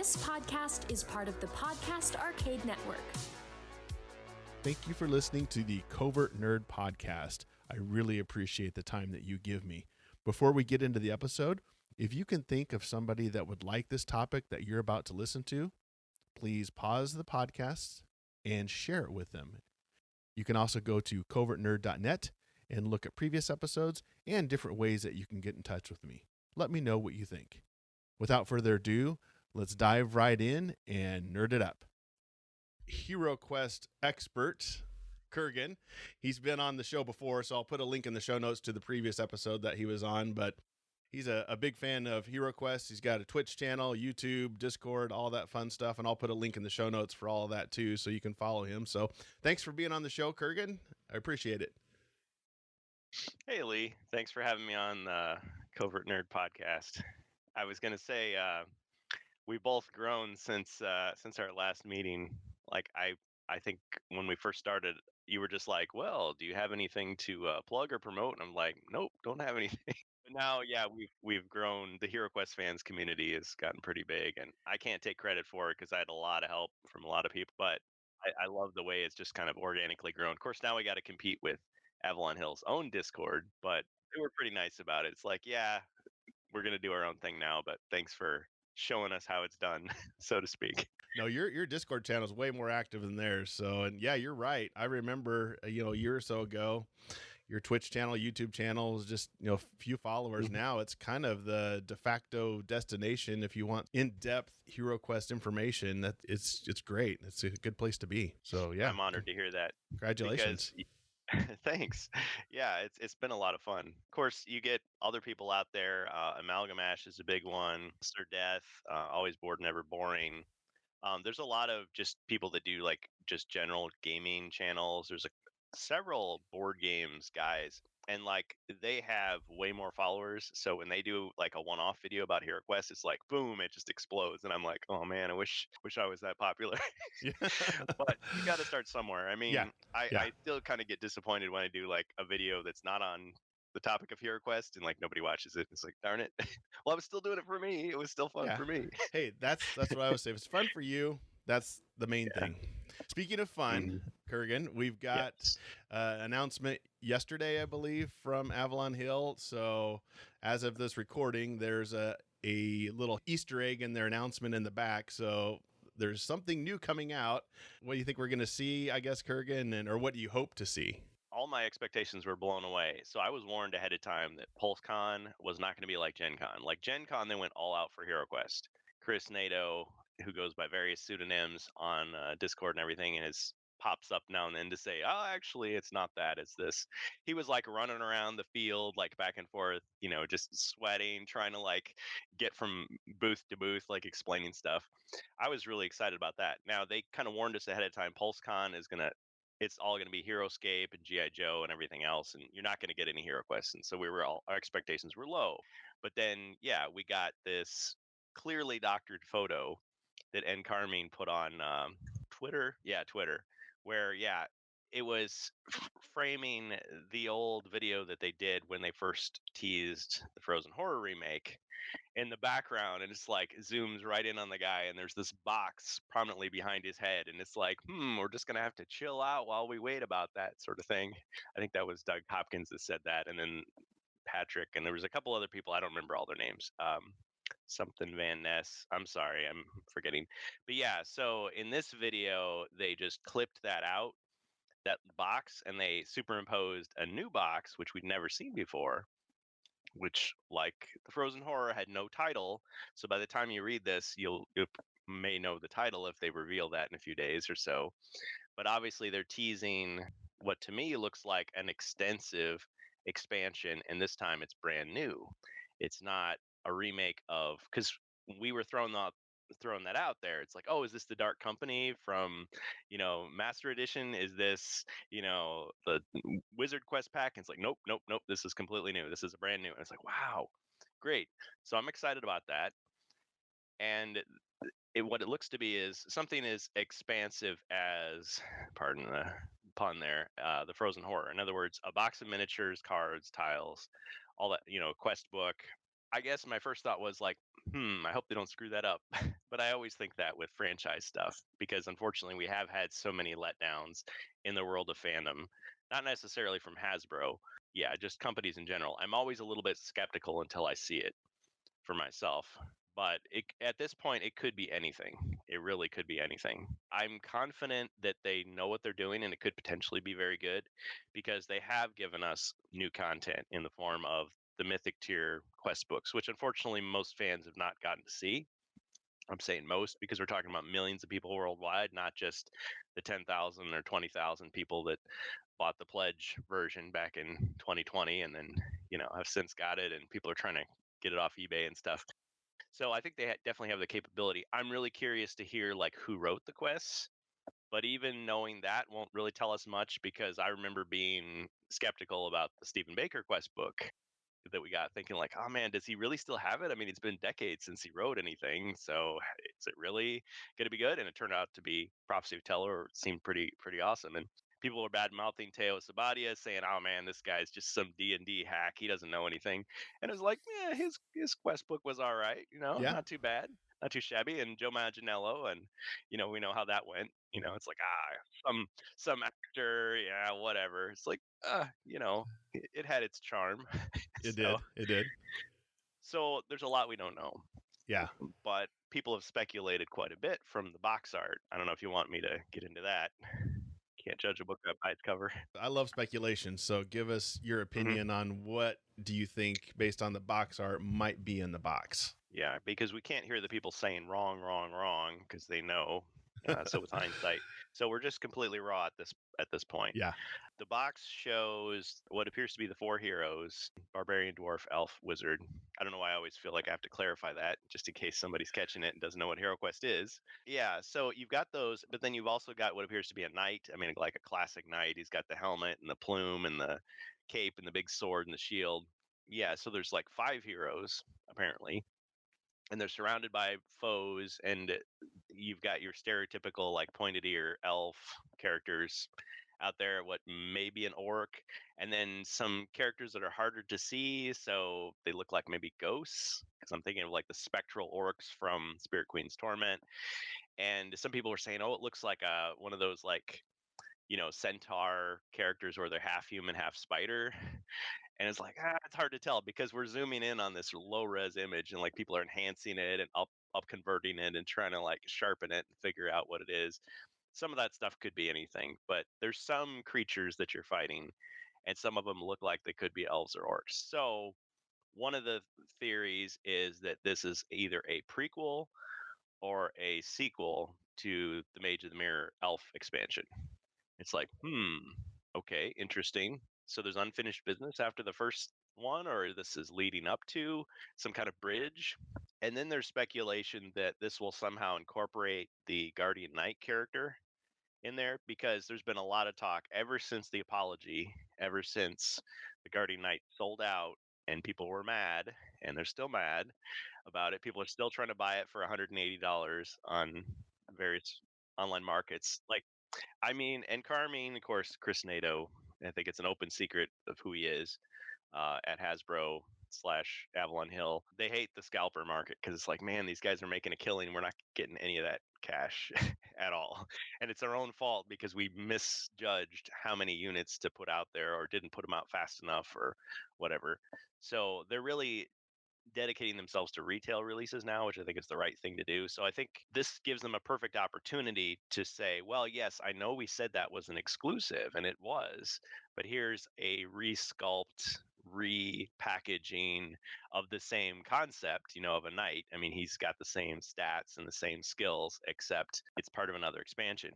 This podcast is part of the Podcast Arcade Network. Thank you for listening to the Covert Nerd Podcast. I really appreciate the time that you give me. Before we get into the episode, if you can think of somebody that would like this topic that you're about to listen to, please pause the podcast and share it with them. You can also go to covertnerd.net and look at previous episodes and different ways that you can get in touch with me. Let me know what you think. Without further ado, let's dive right in and nerd it up. Hero Quest expert, Kurgan. He's been on the show before, so I'll put a link in the show notes to the previous episode that he was on, but he's a big fan of Hero Quest. He's got a Twitch channel, YouTube, Discord, all that fun stuff, and I'll put a link in the show notes for all of that too, so you can follow him. So thanks for being on the show, Kurgan. I appreciate it. Hey, Lee. Thanks for having me on the Covert Nerd Podcast. I was going to say, we both grown since our last meeting. Like, I think when we first started, you were just like, well, do you have anything to plug or promote? And I'm like, nope, don't have anything. But now, yeah, we've grown. The Hero Quest fans community has gotten pretty big, and I can't take credit for it because I had a lot of help from a lot of people, but I love the way it's just kind of organically grown. Of course, now we got to compete with Avalon Hill's own Discord, but they were pretty nice about it. It's like, yeah, we're going to do our own thing now, but thanks for showing us how it's done, so to speak. No, your Discord channel is way more active than theirs. So, and yeah, you're right. I remember, a year or so ago, your Twitch channel, YouTube channel was just, a few followers. Mhm. Now it's kind of the de facto destination if you want in-depth Hero Quest information. That it's great. It's a good place to be. So yeah, I'm honored to hear that. congratulations. Because thanks. Yeah, it's been a lot of fun. Of course, you get other people out there. Amalgam Ash is a big one. Sir Death, Always Bored, Never Boring. There's a lot of just people that do like just general gaming channels. There's several board games guys, and like they have way more followers. So when they do like a one-off video about Hero Quest, it's like boom, it just explodes, and I'm like, oh man, I wish I was that popular. Yeah. But you got to start somewhere. I mean, Yeah. I still kind of get disappointed when I do like a video that's not on the topic of Hero Quest and like nobody watches it. It's like, darn it. Well, I was still doing it for me. It was still fun Yeah. for me. Hey, that's what I would say. If it's fun for you, that's the main thing. Speaking of fun, Kurgan, we've got Yes. announcement yesterday, I believe, from Avalon Hill. So as of this recording, there's a little Easter egg in their announcement in the back. So there's something new coming out. What do you think we're going to see, I guess, Kurgan, or what do you hope to see? All my expectations were blown away. So I was warned ahead of time that PulseCon was not going to be like Gen Con. Like Gen Con, they went all out for Hero Quest. Chris Nato, who goes by various pseudonyms on Discord and everything, and pops up now and then to say, oh, actually, it's not that, it's this. He was like running around the field, like back and forth, just sweating, trying to like get from booth to booth, like explaining stuff. I was really excited about that. Now, they kind of warned us ahead of time, PulseCon it's all going to be HeroScape and GI Joe and everything else, and you're not going to get any Hero Quests. And so our expectations were low. But then, yeah, we got this clearly doctored photo that N. Carmine put on Twitter. Yeah, Twitter, where it was framing the old video that they did when they first teased the Frozen Horror remake in the background, and it's like zooms right in on the guy, and there's this box prominently behind his head, and it's like, we're just gonna have to chill out while we wait about that sort of thing. I think that was Doug Hopkins that said that, and then Patrick, and there was a couple other people, I don't remember all their names. Something Van Ness. I'm sorry, I'm forgetting. But yeah, so in this video, they just clipped that out, that box, and they superimposed a new box, which we'd never seen before, which, like the Frozen Horror, had no title. So by the time you read this, you may know the title if they reveal that in a few days or so. But obviously, they're teasing what to me looks like an extensive expansion, and this time it's brand new. It's not a remake of, because we were throwing that out there. It's like, oh, is this the Dark Company from Master Edition? Is this the Wizard Quest pack? And it's like, nope, this is completely new. This is a brand new. And it's like, wow, great. So I'm excited about that. And what it looks to be is something as expansive as, pardon the pun there, the Frozen Horror. In other words, a box of miniatures, cards, tiles, all that, quest book, I guess my first thought was like, I hope they don't screw that up. But I always think that with franchise stuff because unfortunately we have had so many letdowns in the world of fandom, not necessarily from Hasbro. Yeah, just companies in general. I'm always a little bit skeptical until I see it for myself. But at this point, it could be anything. It really could be anything. I'm confident that they know what they're doing and it could potentially be very good because they have given us new content in the form of the Mythic tier quest books, which unfortunately most fans have not gotten to see. I'm saying most because we're talking about millions of people worldwide, not just the 10,000 or 20,000 people that bought the pledge version back in 2020 and then, have since got it and people are trying to get it off eBay and stuff. So I think they definitely have the capability. I'm really curious to hear like who wrote the quests, but even knowing that won't really tell us much because I remember being skeptical about the Stephen Baker quest book that we got, thinking like, oh man, does he really still have it? I mean, it's been decades since he wrote anything, so is it really going to be good? And it turned out to be Prophecy of Teller. It seemed pretty awesome, and people were bad mouthing Teo Sabadia, saying, "Oh man, this guy's just some D&D hack. He doesn't know anything." And it was like, yeah, his quest book was all right, Yeah, not too bad, not too shabby. And Joe Manganiello, and we know how that went. It's like some actor, yeah, whatever. It's like, it had its charm. it so did. It did. so there's a lot we don't know, Yeah. but people have speculated quite a bit from the box art. I don't know if you want me to get into that. Can't judge a book by its cover. I love speculation. So give us your Mhm. opinion on what do you think, based on the box art, might be in the box. Yeah, because we can't hear the people saying wrong, wrong, wrong because they know. So with hindsight, so we're just completely raw at this point. Yeah. The box shows what appears to be the four heroes: barbarian, dwarf, elf, wizard. I don't know why I always feel like I have to clarify that just in case somebody's catching it and doesn't know what HeroQuest is. Yeah, so you've got those, but then you've also got what appears to be a knight. I mean, like a classic knight. He's got the helmet and the plume and the cape and the big sword and the shield. Yeah, so there's like five heroes apparently, and they're surrounded by foes, and you've got your stereotypical like pointed ear elf characters out there, what maybe an orc, and then some characters that are harder to see, so they look like maybe ghosts, because I'm thinking of like the spectral orcs from Spirit Queen's Torment. And some people were saying, oh, it looks like one of those like centaur characters where they're half human half spider. And it's like, it's hard to tell because we're zooming in on this low res image and like people are enhancing it and up converting it and trying to like sharpen it and figure out what it is. Some of that stuff could be anything, but there's some creatures that you're fighting and some of them look like they could be elves or orcs. So one of the theories is that this is either a prequel or a sequel to the Mage of the Mirror elf expansion. It's like, okay, interesting. So there's unfinished business after the first one, or this is leading up to some kind of bridge. And then there's speculation that this will somehow incorporate the Guardian Knight character in there because there's been a lot of talk ever since the apology, ever since the Guardian Knight sold out and people were mad, and they're still mad about it. People are still trying to buy it for $180 on various online markets. Like, I mean, and Carmine, of course, Chris Nato, I think it's an open secret of who he is at Hasbro slash Avalon Hill. They hate the scalper market because it's like, man, these guys are making a killing. We're not getting any of that cash at all. And it's our own fault because we misjudged how many units to put out there or didn't put them out fast enough or whatever. So they're really dedicating themselves to retail releases now, which I think is the right thing to do. So I think this gives them a perfect opportunity to say, well, yes, I know we said that was an exclusive, and it was, but here's a resculpt, repackaging of the same concept, of a knight. I mean, he's got the same stats and the same skills, except it's part of another expansion.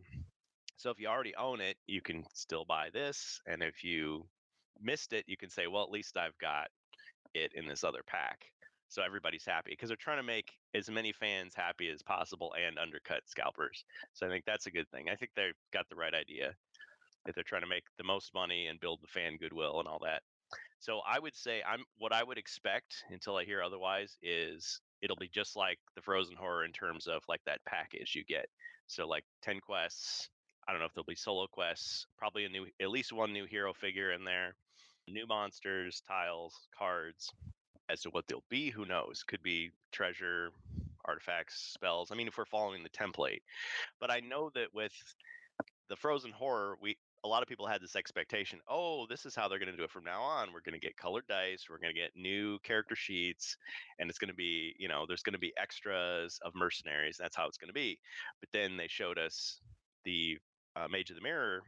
So if you already own it, you can still buy this. And if you missed it, you can say, well, at least I've got it in this other pack. So everybody's happy because they're trying to make as many fans happy as possible and undercut scalpers. So I think that's a good thing. I think they've got the right idea that they're trying to make the most money and build the fan goodwill and all that. So I would say what I would expect until I hear otherwise is it'll be just like the Frozen Horror in terms of like that package you get. So like 10 quests. I don't know if there'll be solo quests, probably at least one new hero figure in there, new monsters, tiles, cards, As to what they'll be, who knows? Could be treasure, artifacts, spells. I mean, if we're following the template. But I know that with the Frozen Horror, we a lot of people had this expectation. Oh, this is how they're going to do it from now on. We're going to get colored dice. We're going to get new character sheets, and it's going to be, there's going to be extras of mercenaries. That's how it's going to be. But then they showed us the Mage of the Mirror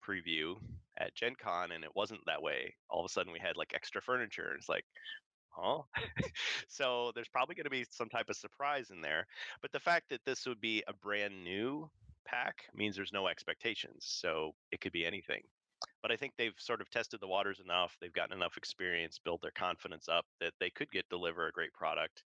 preview at Gen Con, and it wasn't that way. All of a sudden, we had like extra furniture. And it's like, huh? So there's probably going to be some type of surprise in there. But the fact that this would be a brand new pack means there's no expectations. So it could be anything. But I think they've sort of tested the waters enough. They've gotten enough experience, built their confidence up that they could deliver a great product.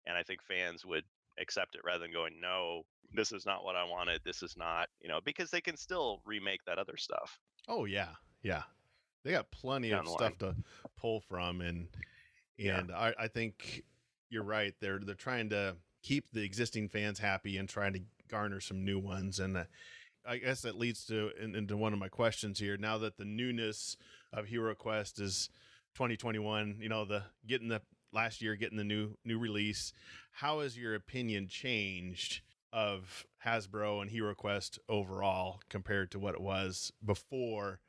And I think fans would accept it rather than going, no, this is not what I wanted. This is not, because they can still remake that other stuff Oh yeah, yeah. They got plenty down of the line. stuff to pull from, and Yeah. I think you're right. They're trying to keep the existing fans happy and trying to garner some new ones. And I guess that leads into one of my questions here. Now that the newness of Hero Quest is 2021, the getting the last year getting the new release, how has your opinion changed of Hasbro and Hero Quest overall compared to what it was before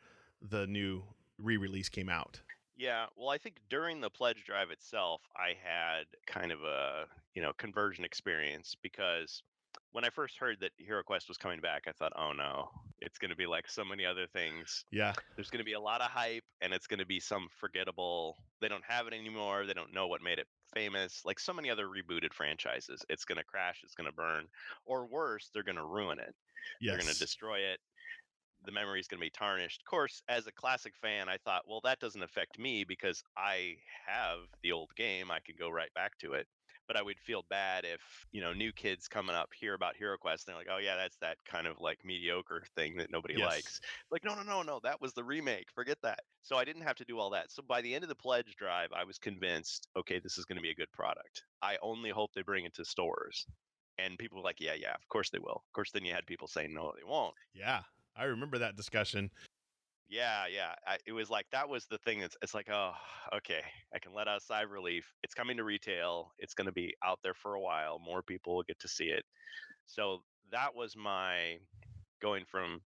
the new re-release came out? Yeah, well, I think during the pledge drive itself, I had kind of a, conversion experience because when I first heard that Hero Quest was coming back, I thought, oh no, it's going to be like so many other things. Yeah. There's going to be a lot of hype and it's going to be some forgettable, they don't have it anymore. They don't know what made it famous. Like so many other rebooted franchises, it's going to crash, it's going to burn, or worse, they're going to ruin it. They're going to Yes. destroy it, the memory is going to be tarnished. Of course, as a classic fan, I thought, well, that doesn't affect me because I have the old game. I can go right back to it. But I would feel bad if, new kids coming up hear about Hero Quest and they're like, oh, yeah, that's that kind of like mediocre thing that nobody Yes. likes. Like, no, no, no, no, that was the remake. Forget that. So I didn't have to do all that. So by the end of the pledge drive, I was convinced, okay, this is going to be a good product. I only hope they bring it to stores. And people were like, yeah, yeah, of course they will. Of course, then you had people saying, no, they won't. Yeah. I remember that discussion. Yeah, yeah. It was like that was the thing. It's like, oh, okay, I can let out a sigh of relief. It's coming to retail. It's going to be out there for a while. More people will get to see it. So that was my going from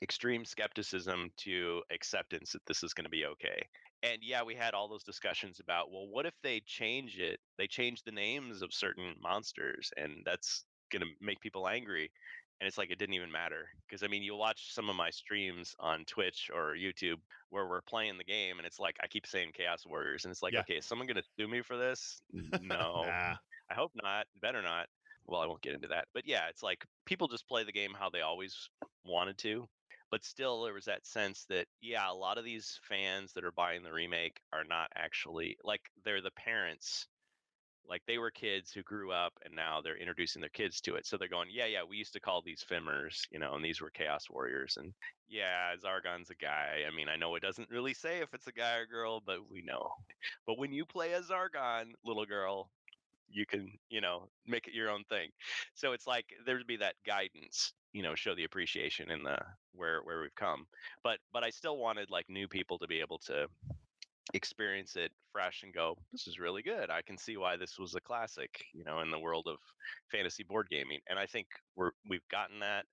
extreme skepticism to acceptance that this is going to be okay. And yeah, we had all those discussions about, well, what if they change it? They change the names of certain monsters, and that's going to make people angry. And it's like it didn't even matter because I mean, you'll watch some of my streams on Twitch or YouTube where we're playing the game, and it's like I keep saying Chaos Warriors, and it's like, Yeah. okay, is someone going to sue me for this? No, Nah. I hope not. Better not. Well, I won't get into that, but yeah, it's like people just play the game how they always wanted to, but still there was that sense that yeah, a lot of these fans that are buying the remake are not actually like they're the parents, like they were kids who grew up and now they're introducing their kids to it, so they're going, yeah, yeah, we used to call these Fimmers, and these were Chaos Warriors, and yeah, Zargon's a guy. I mean, I know it doesn't really say if it's a guy or girl, but we know. But when you play as Zargon, little girl, you can, make it your own thing. So it's like there'd be that guidance, show the appreciation in the where we've come. But I still wanted like new people to be able to experience it fresh and go, this is really good. I can see why this was a classic, in the world of fantasy board gaming. And I think we've gotten that.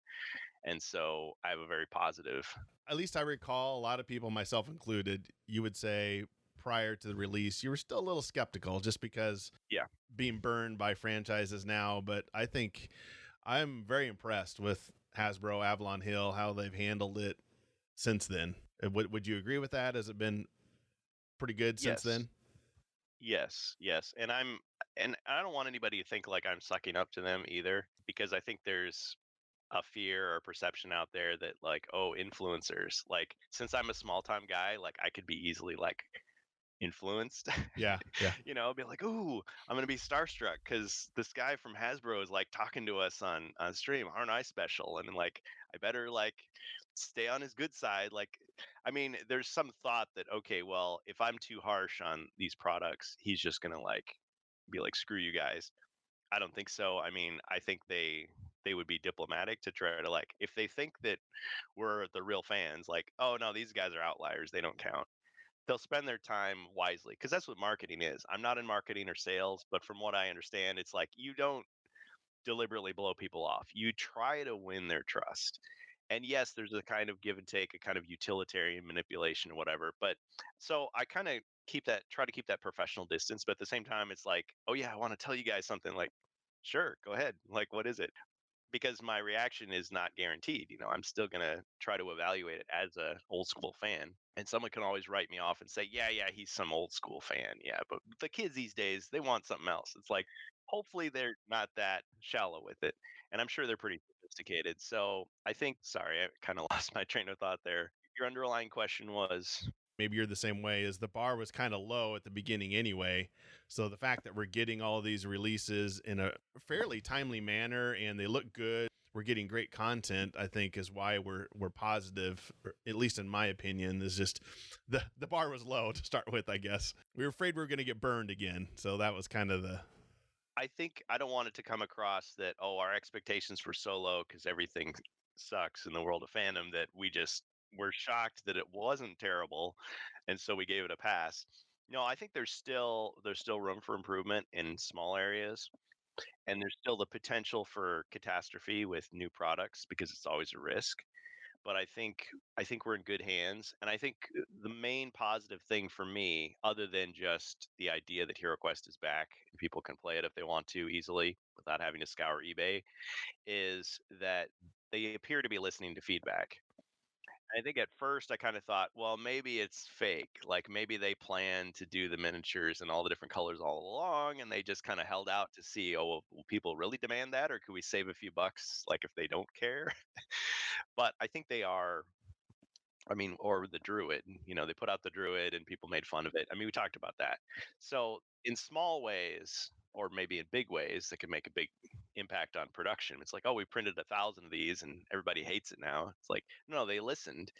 And so I have a very positive. At least I recall a lot of people, myself included, you would say prior to the release, you were still a little skeptical just because Yeah. being burned by franchises now. But I think I'm very impressed with Hasbro, Avalon Hill, how they've handled it since then. Would you agree with that? Has it been pretty good since Yes. then? Yes. And I don't want anybody to think like I'm sucking up to them either, because I think there's a fear or perception out there that like, oh, influencers, like since I'm a small time guy, like I could be easily like influenced. Yeah. Yeah. Be like, ooh, I'm gonna be starstruck because this guy from Hasbro is like talking to us on stream. Aren't I special? And like I better like stay on his good side. Like, I mean, there's some thought that okay, well, if I'm too harsh on these products, he's just gonna like be like, screw you guys. I don't think so. I mean, I think they would be diplomatic to try to like if they think that we're the real fans, like, oh no, these guys are outliers, they don't count. they'll spend their time wisely because that's what marketing is. I'm not in marketing or sales, but from what I understand, it's like you don't deliberately blow people off. You try to win their trust. And yes, there's a kind of give and take, a kind of utilitarian manipulation or whatever. But so I kind of try to keep that professional distance. But at the same time, it's like, oh, yeah, I want to tell you guys something. Like, sure, go ahead. Like, what is it? Because my reaction is not guaranteed. I'm still going to try to evaluate it as a old school fan. And someone can always write me off and say, yeah, he's some old school fan. Yeah, but the kids these days, they want something else. It's like, hopefully they're not that shallow with it. And I'm sure they're pretty sophisticated. So I think, sorry, I kind of lost my train of thought there. Your underlying question was, Maybe you're the same way, as the bar was kind of low at the beginning anyway. So the fact that we're getting all these releases in a fairly timely manner and they look good, we're getting great content, I think is why we're positive, or at least in my opinion. Is just the bar was low to start with, I guess. We were afraid we were going to get burned again. So that was kind of the I think I don't want it to come across that, oh, our expectations were so low because everything sucks in the world of fandom that we just were shocked that it wasn't terrible, and so we gave it a pass. No, I think there's still room for improvement in small areas, and there's still the potential for catastrophe with new products because it's always a risk. But I think we're in good hands, and I think the main positive thing for me, other than just the idea that HeroQuest is back and people can play it if they want to easily without having to scour eBay, is that they appear to be listening to feedback. I think at first I kind of thought, well, maybe it's fake. Like maybe they plan to do the miniatures and all the different colors all along, and they just kind of held out to see, oh, will people really demand that, or could we save a few bucks, like if they don't care? But I think they are. I mean, or the Druid, they put out the Druid and people made fun of it. I mean, we talked about that. So, in small ways, or maybe in big ways, that can make a big impact on production. It's like, oh, we printed 1,000 of these and everybody hates it now. It's like, no, they listened.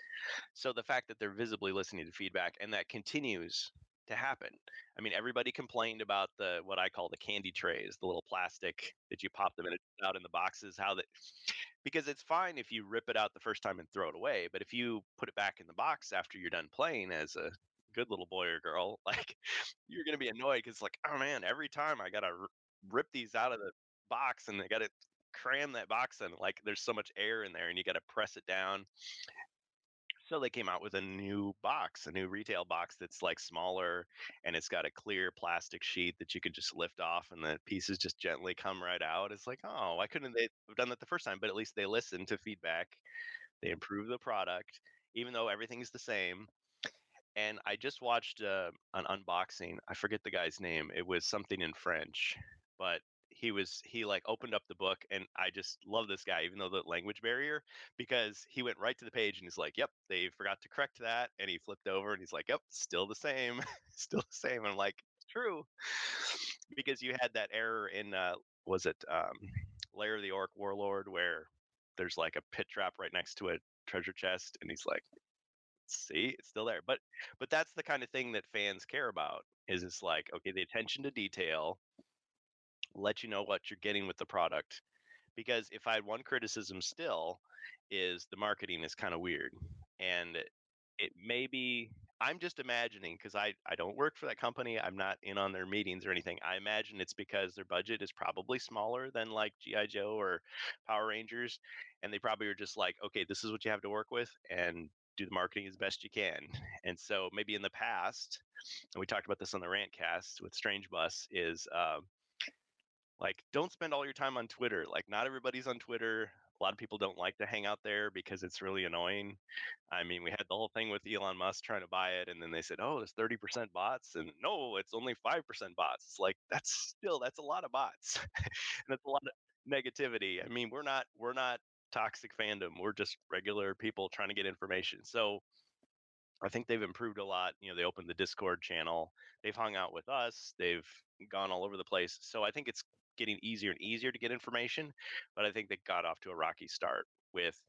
So, the fact that they're visibly listening to feedback and that continues to happen. I mean, everybody complained about the what I call the candy trays, the little plastic that you pop them in out in the boxes, how that because it's fine if you rip it out the first time and throw it away, but if you put it back in the box after you're done playing as a good little boy or girl, like you're gonna be annoyed because like, oh man, every time I gotta rip these out of the box and I gotta cram that box in. Like there's so much air in there, and you gotta press it down. So they came out with a new box, a new retail box that's like smaller, and it's got a clear plastic sheet that you can just lift off and the pieces just gently come right out. It's like, oh, why couldn't they have done that the first time? But at least they listened to feedback. They improved the product, even though everything's the same. And I just watched an unboxing. I forget the guy's name. It was something in French, but he like opened up the book, and I just love this guy, even though the language barrier, because he went right to the page and he's like, "Yep, they forgot to correct that," and he flipped over and he's like, "Yep, still the same, still the same." And I'm like, "True," because you had that error in was it Lair of the Orc Warlord where there's like a pit trap right next to a treasure chest, and he's like, see, it's still there. But that's the kind of thing that fans care about. Is it's like, okay, the attention to detail, let you know what you're getting with the product. Because if I had one criticism still, is the marketing is kind of weird. And it may be I'm just imagining because I don't work for that company. I'm not in on their meetings or anything. I imagine it's because their budget is probably smaller than like GI Joe or Power Rangers, and they probably are just like, okay, this is what you have to work with, and do the marketing as best you can. And so maybe in the past, and we talked about this on the rant cast with Strange Bus, is like don't spend all your time on Twitter. Like not everybody's on Twitter. A lot of people don't like to hang out there because it's really annoying. I mean, we had the whole thing with Elon Musk trying to buy it, and then they said, "Oh, there's 30% bots," and no, it's only 5% bots. It's like that's a lot of bots, and that's a lot of negativity. I mean, we're not toxic fandom. We're just regular people trying to get information. So I think they've improved a lot. They opened the Discord channel. They've hung out with us. They've gone all over the place. So I think it's getting easier and easier to get information. But I think they got off to a rocky start with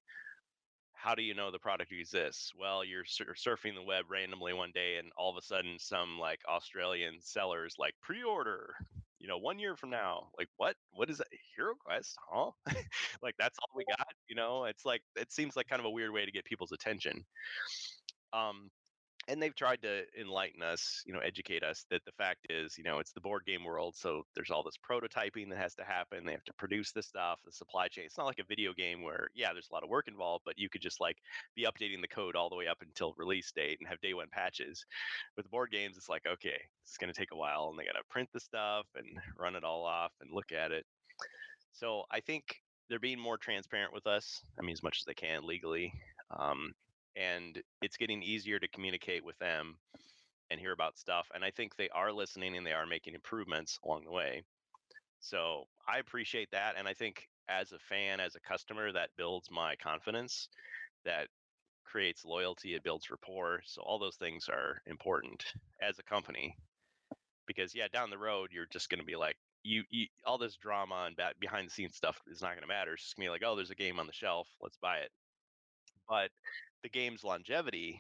how do you know the product exists? Well, you're surfing the web randomly one day, and all of a sudden, some like Australian sellers like pre-order. 1 year from now, like what? What is that? Hero Quest, huh? Like that's all we got. It's like it seems like kind of a weird way to get people's attention. Um, And they've tried to enlighten us, educate us that the fact is, it's the board game world. So there's all this prototyping that has to happen. They have to produce this stuff, the supply chain. It's not like a video game where, yeah, there's a lot of work involved, but you could just like be updating the code all the way up until release date and have day one patches. With board games, it's like, okay, it's going to take a while and they got to print the stuff and run it all off and look at it. So I think they're being more transparent with us. I mean, as much as they can legally. Um, and it's getting easier to communicate with them and hear about stuff. And I think they are listening and they are making improvements along the way. So I appreciate that. And I think as a fan, as a customer, that builds my confidence, that creates loyalty, it builds rapport. So all those things are important as a company because, yeah, down the road, you're just going to be like, you all this drama and behind the scenes stuff is not going to matter. It's just going to be like, oh, there's a game on the shelf. Let's buy it. But the game's longevity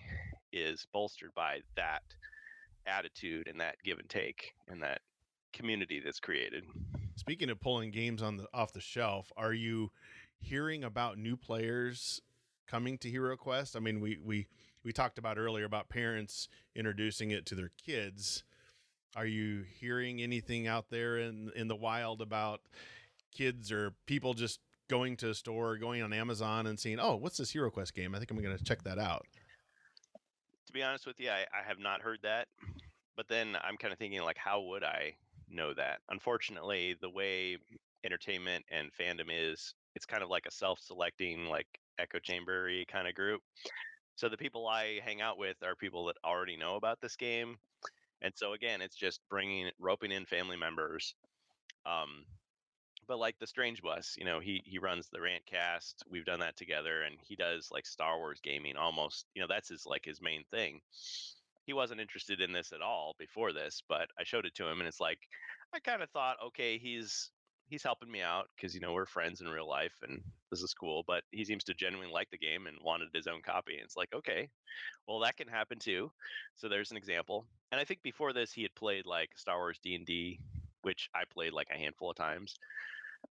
is bolstered by that attitude and that give and take and that community that's created. Speaking of pulling games off the shelf, are you hearing about new players coming to Hero Quest? I mean, we talked about earlier about parents introducing it to their kids. Are you hearing anything out there in the wild about kids or people just going to a store, going on Amazon and seeing, oh, what's this Hero Quest game? I think I'm going to check that out. To be honest with you, I have not heard that. But then I'm kind of thinking, like, how would I know that? Unfortunately, the way entertainment and fandom is, it's kind of like a self-selecting, like echo chambery kind of group. So the people I hang out with are people that already know about this game. And so again, it's just roping in family members. Um, but like the Strange Bus, he runs the Rant Cast. We've done that together, and he does like Star Wars gaming almost. That's his main thing. He wasn't interested in this at all before this, but I showed it to him, and it's like I kind of thought, okay, he's helping me out because we're friends in real life, and this is cool. But he seems to genuinely like the game and wanted his own copy. And it's like, okay, well that can happen too. So there's an example. And I think before this, he had played like Star Wars D&D, which I played like a handful of times.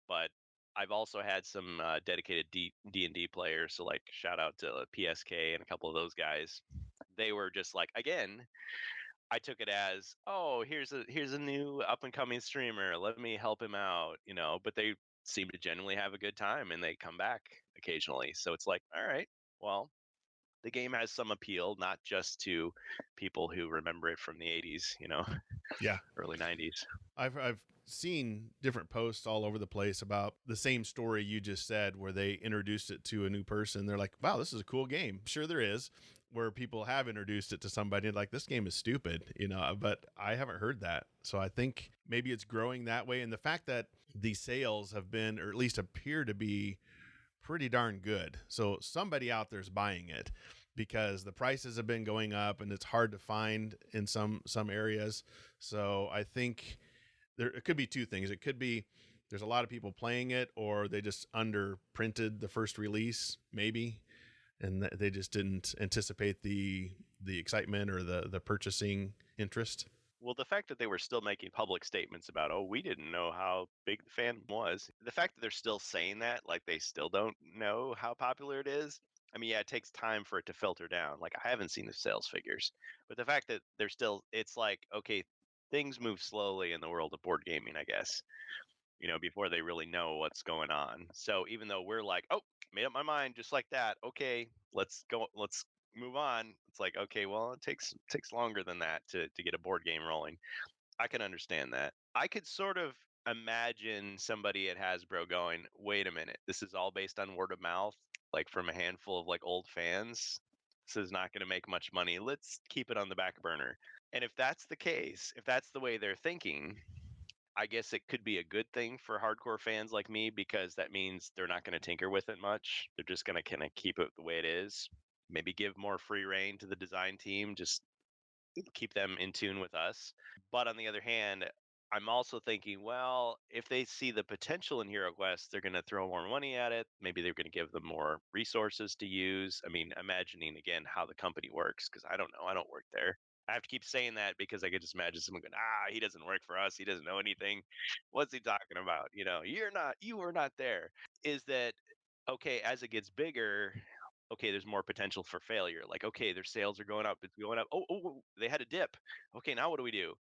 But I've also had some dedicated D&D players. So like shout out to PSK and a couple of those guys. They were just like, again, I took it as, oh, here's a new up and coming streamer. Let me help him out. But they seem to genuinely have a good time and they come back occasionally. So it's like, all right, well, the game has some appeal, not just to people who remember it from the 80s, Yeah. early 90s. I've seen different posts all over the place about the same story you just said, where they introduced it to a new person. They're like, wow, this is a cool game. Sure, there is, where people have introduced it to somebody like, this game is stupid, but I haven't heard that. So I think maybe it's growing that way. And the fact that the sales have been, or at least appear to be, pretty darn good. So somebody out there's buying it because the prices have been going up and it's hard to find in some areas. So I think it could be two things. It could be there's a lot of people playing it, or they just underprinted the first release, maybe, and they just didn't anticipate the excitement or the purchasing interest. Well, the fact that they were still making public statements about, oh, we didn't know how big the fan was, the fact that they're still saying that, like they still don't know how popular it is. I mean, yeah, it takes time for it to filter down. Like, I haven't seen the sales figures, but the fact that they're still, it's like, okay, things move slowly in the world of board gaming, I guess, before they really know what's going on. So even though we're like, oh, made up my mind just like that, okay, let's go, let's move on. It's like, okay, well, it takes longer than that to get a board game rolling. I can understand that. I could sort of imagine somebody at Hasbro going, wait a minute, this is all based on word of mouth, like from a handful of like old fans. This is not going to make much money. Let's keep it on the back burner. And if that's the case, if that's the way they're thinking, I guess it could be a good thing for hardcore fans like me because that means they're not going to tinker with it much. They're just going to kind of keep it the way it is. Maybe give more free reign to the design team, just keep them in tune with us. But on the other hand, I'm also thinking, well, if they see the potential in Hero Quest, they're going to throw more money at it. Maybe they're going to give them more resources to use. I mean, imagining again how the company works, because I don't know. I don't work there. I have to keep saying that because I could just imagine someone going, he doesn't work for us. He doesn't know anything. What's he talking about? You were not there. Is that okay? As it gets bigger, okay, there's more potential for failure. Like, okay, their sales are going up, it's going up. Oh, they had a dip. Okay, now what do we do?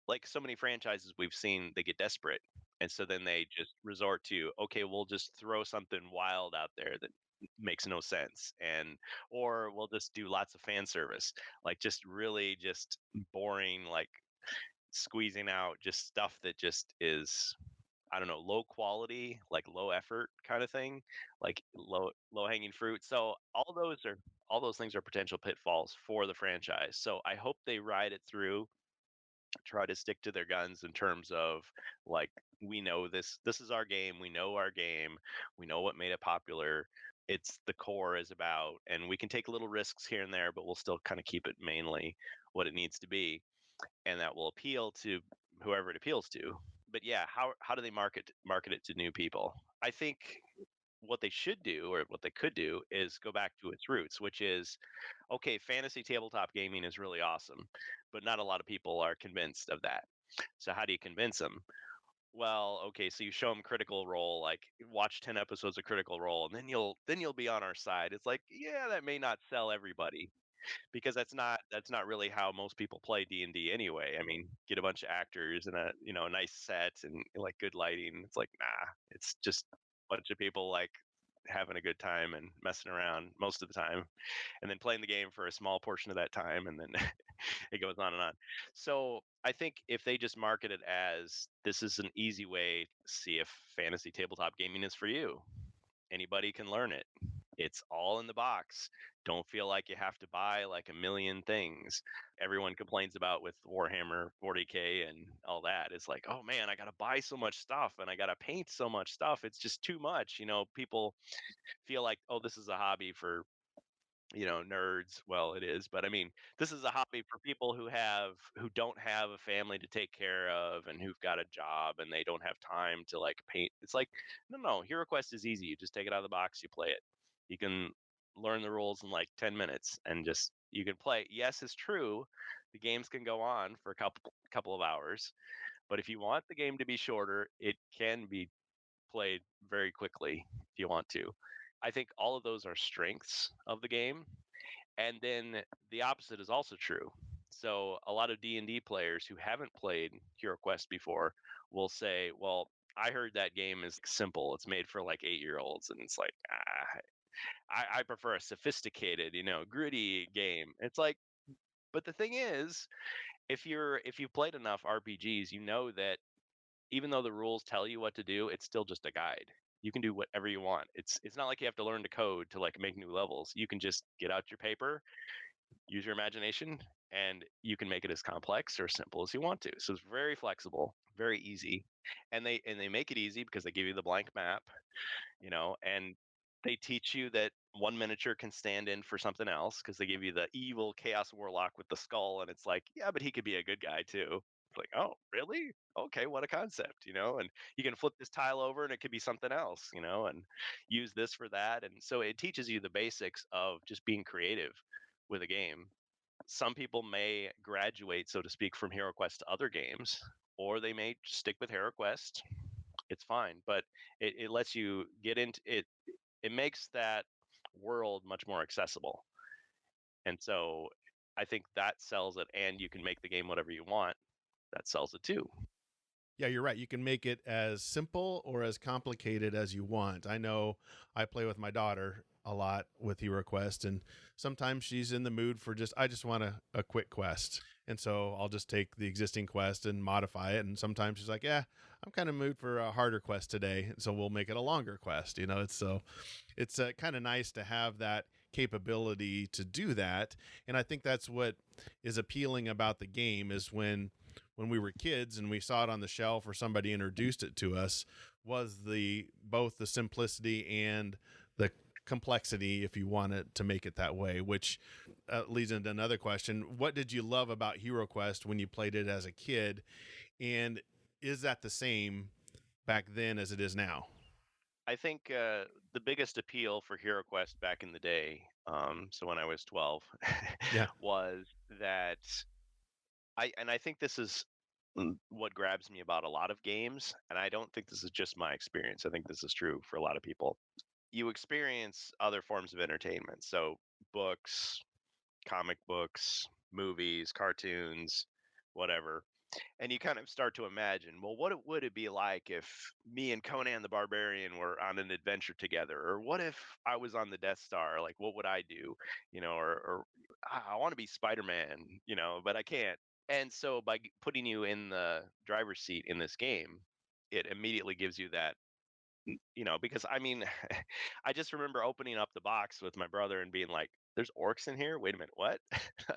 Like so many franchises we've seen, they get desperate. And so then they just resort to, okay, we'll just throw something wild out there that makes no sense. And, or we'll just do lots of fan service, like just really just boring, like squeezing out just stuff that just is, I don't know, low quality, like low effort kind of thing, like low hanging fruit. So all those things are potential pitfalls for the franchise. So I hope they ride it through, try to stick to their guns in terms of, like, we know this is our game, we know our game, we know what made it popular. It's the core is about, and we can take little risks here and there, but we'll still kind of keep it mainly what it needs to be, and that will appeal to whoever it appeals to. But yeah, how do they market it to new people? I think what they should do, or what they could do, is go back to its roots, which is, okay, fantasy tabletop gaming is really awesome, but not a lot of people are convinced of that. So how do you convince them? Well, okay, so you show them Critical Role, like watch 10 episodes of Critical Role, and then you'll be on our side. It's like, yeah, that may not sell everybody, because that's not really how most people play D&D anyway. I mean, get a bunch of actors and a nice set and like good lighting. It's like, nah, it's just a bunch of people like having a good time and messing around most of the time, and then playing the game for a small portion of that time, and then it goes on and on. So I think if they just market it as, this is an easy way to see if fantasy tabletop gaming is for you. Anybody can learn it. It's all in the box. Don't feel like you have to buy like a million things. Everyone complains about with Warhammer 40K and all that. It's like, oh man, I got to buy so much stuff and I got to paint so much stuff. It's just too much. People feel like, oh, this is a hobby for nerds. Well, it is, but I mean, this is a hobby for people who don't have a family to take care of, and who've got a job and they don't have time to like paint. It's like, no, Hero Quest is easy. You just take it out of the box, you play it. You can learn the rules in like 10 minutes and just you can play. Yes, it's true. The games can go on for a couple of hours, but if you want the game to be shorter, it can be played very quickly if you want to. I think all of those are strengths of the game. And then the opposite is also true. So a lot of D&D players who haven't played Hero Quest before will say, "Well, I heard that game is simple. It's made for like 8-year-olds." And it's like, I prefer a sophisticated, gritty game. It's like, but the thing is, if you've played enough RPGs, you know that even though the rules tell you what to do, it's still just a guide. You can do whatever you want. It's not like you have to learn to code to like make new levels. You can just get out your paper, use your imagination, and you can make it as complex or simple as you want to. So it's very flexible, very easy. And they make it easy because they give you the blank map, and they teach you that one miniature can stand in for something else, because they give you the evil chaos warlock with the skull, and it's like, yeah, but he could be a good guy too. It's like, oh, really? Okay, what a concept, and you can flip this tile over and it could be something else, and use this for that. And so it teaches you the basics of just being creative with a game. Some people may graduate, so to speak, from Hero Quest to other games, or they may stick with Hero Quest. It's fine, but it lets you get into it. It makes that world much more accessible. And so I think that sells it, and you can make the game whatever you want. That sells it too. Yeah, you're right. You can make it as simple or as complicated as you want. I know I play with my daughter a lot with Hero Quest, and sometimes she's in the mood for I just want a quick quest. And so I'll just take the existing quest and modify it. And sometimes she's like, yeah, I'm kind of mood for a harder quest today. And so we'll make it a longer quest. It's kind of nice to have that capability to do that. And I think that's what is appealing about the game is when we were kids and we saw it on the shelf or somebody introduced it to us, was both the simplicity and the complexity, if you wanted to make it that way, which leads into another question. What did you love about Hero Quest when you played it as a kid? And is that the same back then as it is now? I think the biggest appeal for Hero Quest back in the day, so when I was 12, Yeah. was that I think this is what grabs me about a lot of games, and I don't think this is just my experience. I think this is true for a lot of people. you experience other forms of entertainment. So books, comic books, movies, cartoons, whatever. And you kind of start to imagine, well, would it be like if me and Conan the Barbarian were on an adventure together? Or what if I was on the Death Star? Like, what would I do? Or I want to be Spider-Man, but I can't. And so by putting you in the driver's seat in this game, it immediately gives you that, because I mean, I just remember opening up the box with my brother and being like, "There's orcs in here. Wait a minute, what?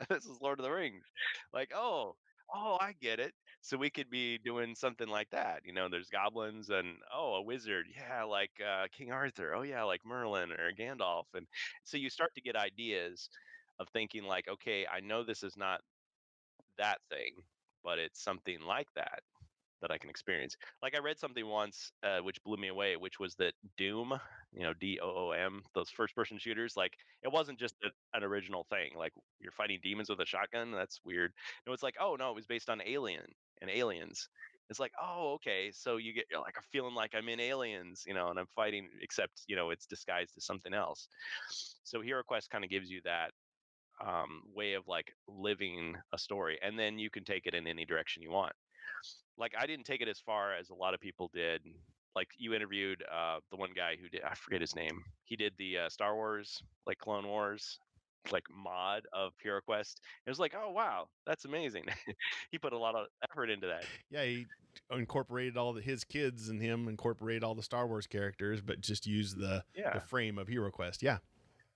This is Lord of the Rings." Like, oh, I get it. So we could be doing something like that. There's goblins and a wizard. Yeah, like King Arthur. Oh yeah, like Merlin or Gandalf. And so you start to get ideas of thinking like, okay, I know this is not that thing, but it's something like that I can experience. Like I read something once, which blew me away, which was that Doom, Doom, those first-person shooters, like it wasn't just an original thing. Like you're fighting demons with a shotgun. That's weird. No, it's like, oh no, it was based on Alien and Aliens. It's like, oh, okay. So you're like, I'm feeling like I'm in Aliens, and I'm fighting, except it's disguised as something else. So Hero Quest kind of gives you that way of like living a story, and then you can take it in any direction you want. Like I didn't take it as far as a lot of people did. Like you interviewed the one guy who did, I forget his name. He did the Star Wars, like Clone Wars, like mod of Hero Quest. It was like, oh wow, that's amazing. He put a lot of effort into that. Yeah, he incorporated his kids and him incorporated all the Star Wars characters, but just used the Yeah. frame of Hero Quest. Yeah.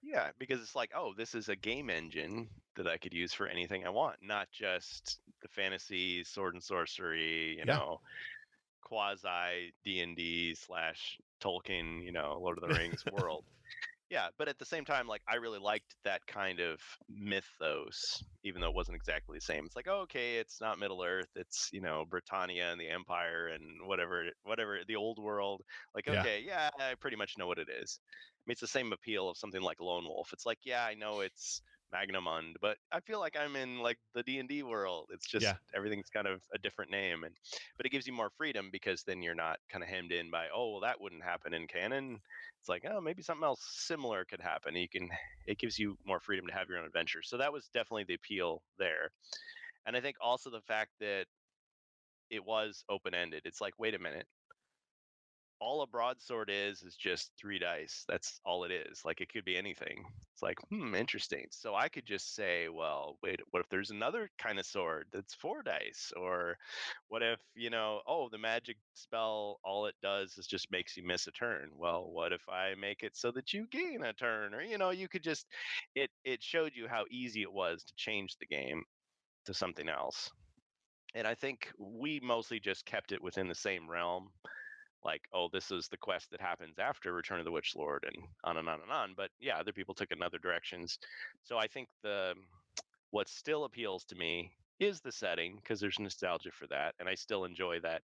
Yeah, because it's like, oh, this is a game engine that I could use for anything I want, not just the fantasy sword and sorcery, Yeah. quasi D&D / Tolkien, Lord of the Rings world. Yeah, but at the same time, like I really liked that kind of mythos, even though it wasn't exactly the same. It's like, oh, okay, it's not Middle Earth, it's Britannia and the Empire and whatever the old world. Like, Yeah. okay, yeah, I pretty much know what it is. I mean, it's the same appeal of something like Lone Wolf. It's like, yeah, I know it's Magnamund, but I feel like I'm in like the D&D world. It's just Yeah. everything's kind of a different name, but it gives you more freedom because then you're not kind of hemmed in by, oh, well, that wouldn't happen in canon. It's like, oh, maybe something else similar could happen. It gives you more freedom to have your own adventure. So that was definitely the appeal there. And I think also the fact that it was open ended. It's like, wait a minute, all a broadsword is just 3 dice. That's all it is. Like it could be anything. It's like, interesting. So I could just say, well, wait, what if there's another kind of sword that's 4 dice? Or what if, oh, the magic spell, all it does is just makes you miss a turn. Well, what if I make it so that you gain a turn? Or, you could just it showed you how easy it was to change the game to something else. And I think we mostly just kept it within the same realm, like, oh, this is the quest that happens after Return of the Witch Lord, and on and on and on. But yeah, other people took it in other directions. So I think what still appeals to me is the setting because there's nostalgia for that, and I still enjoy that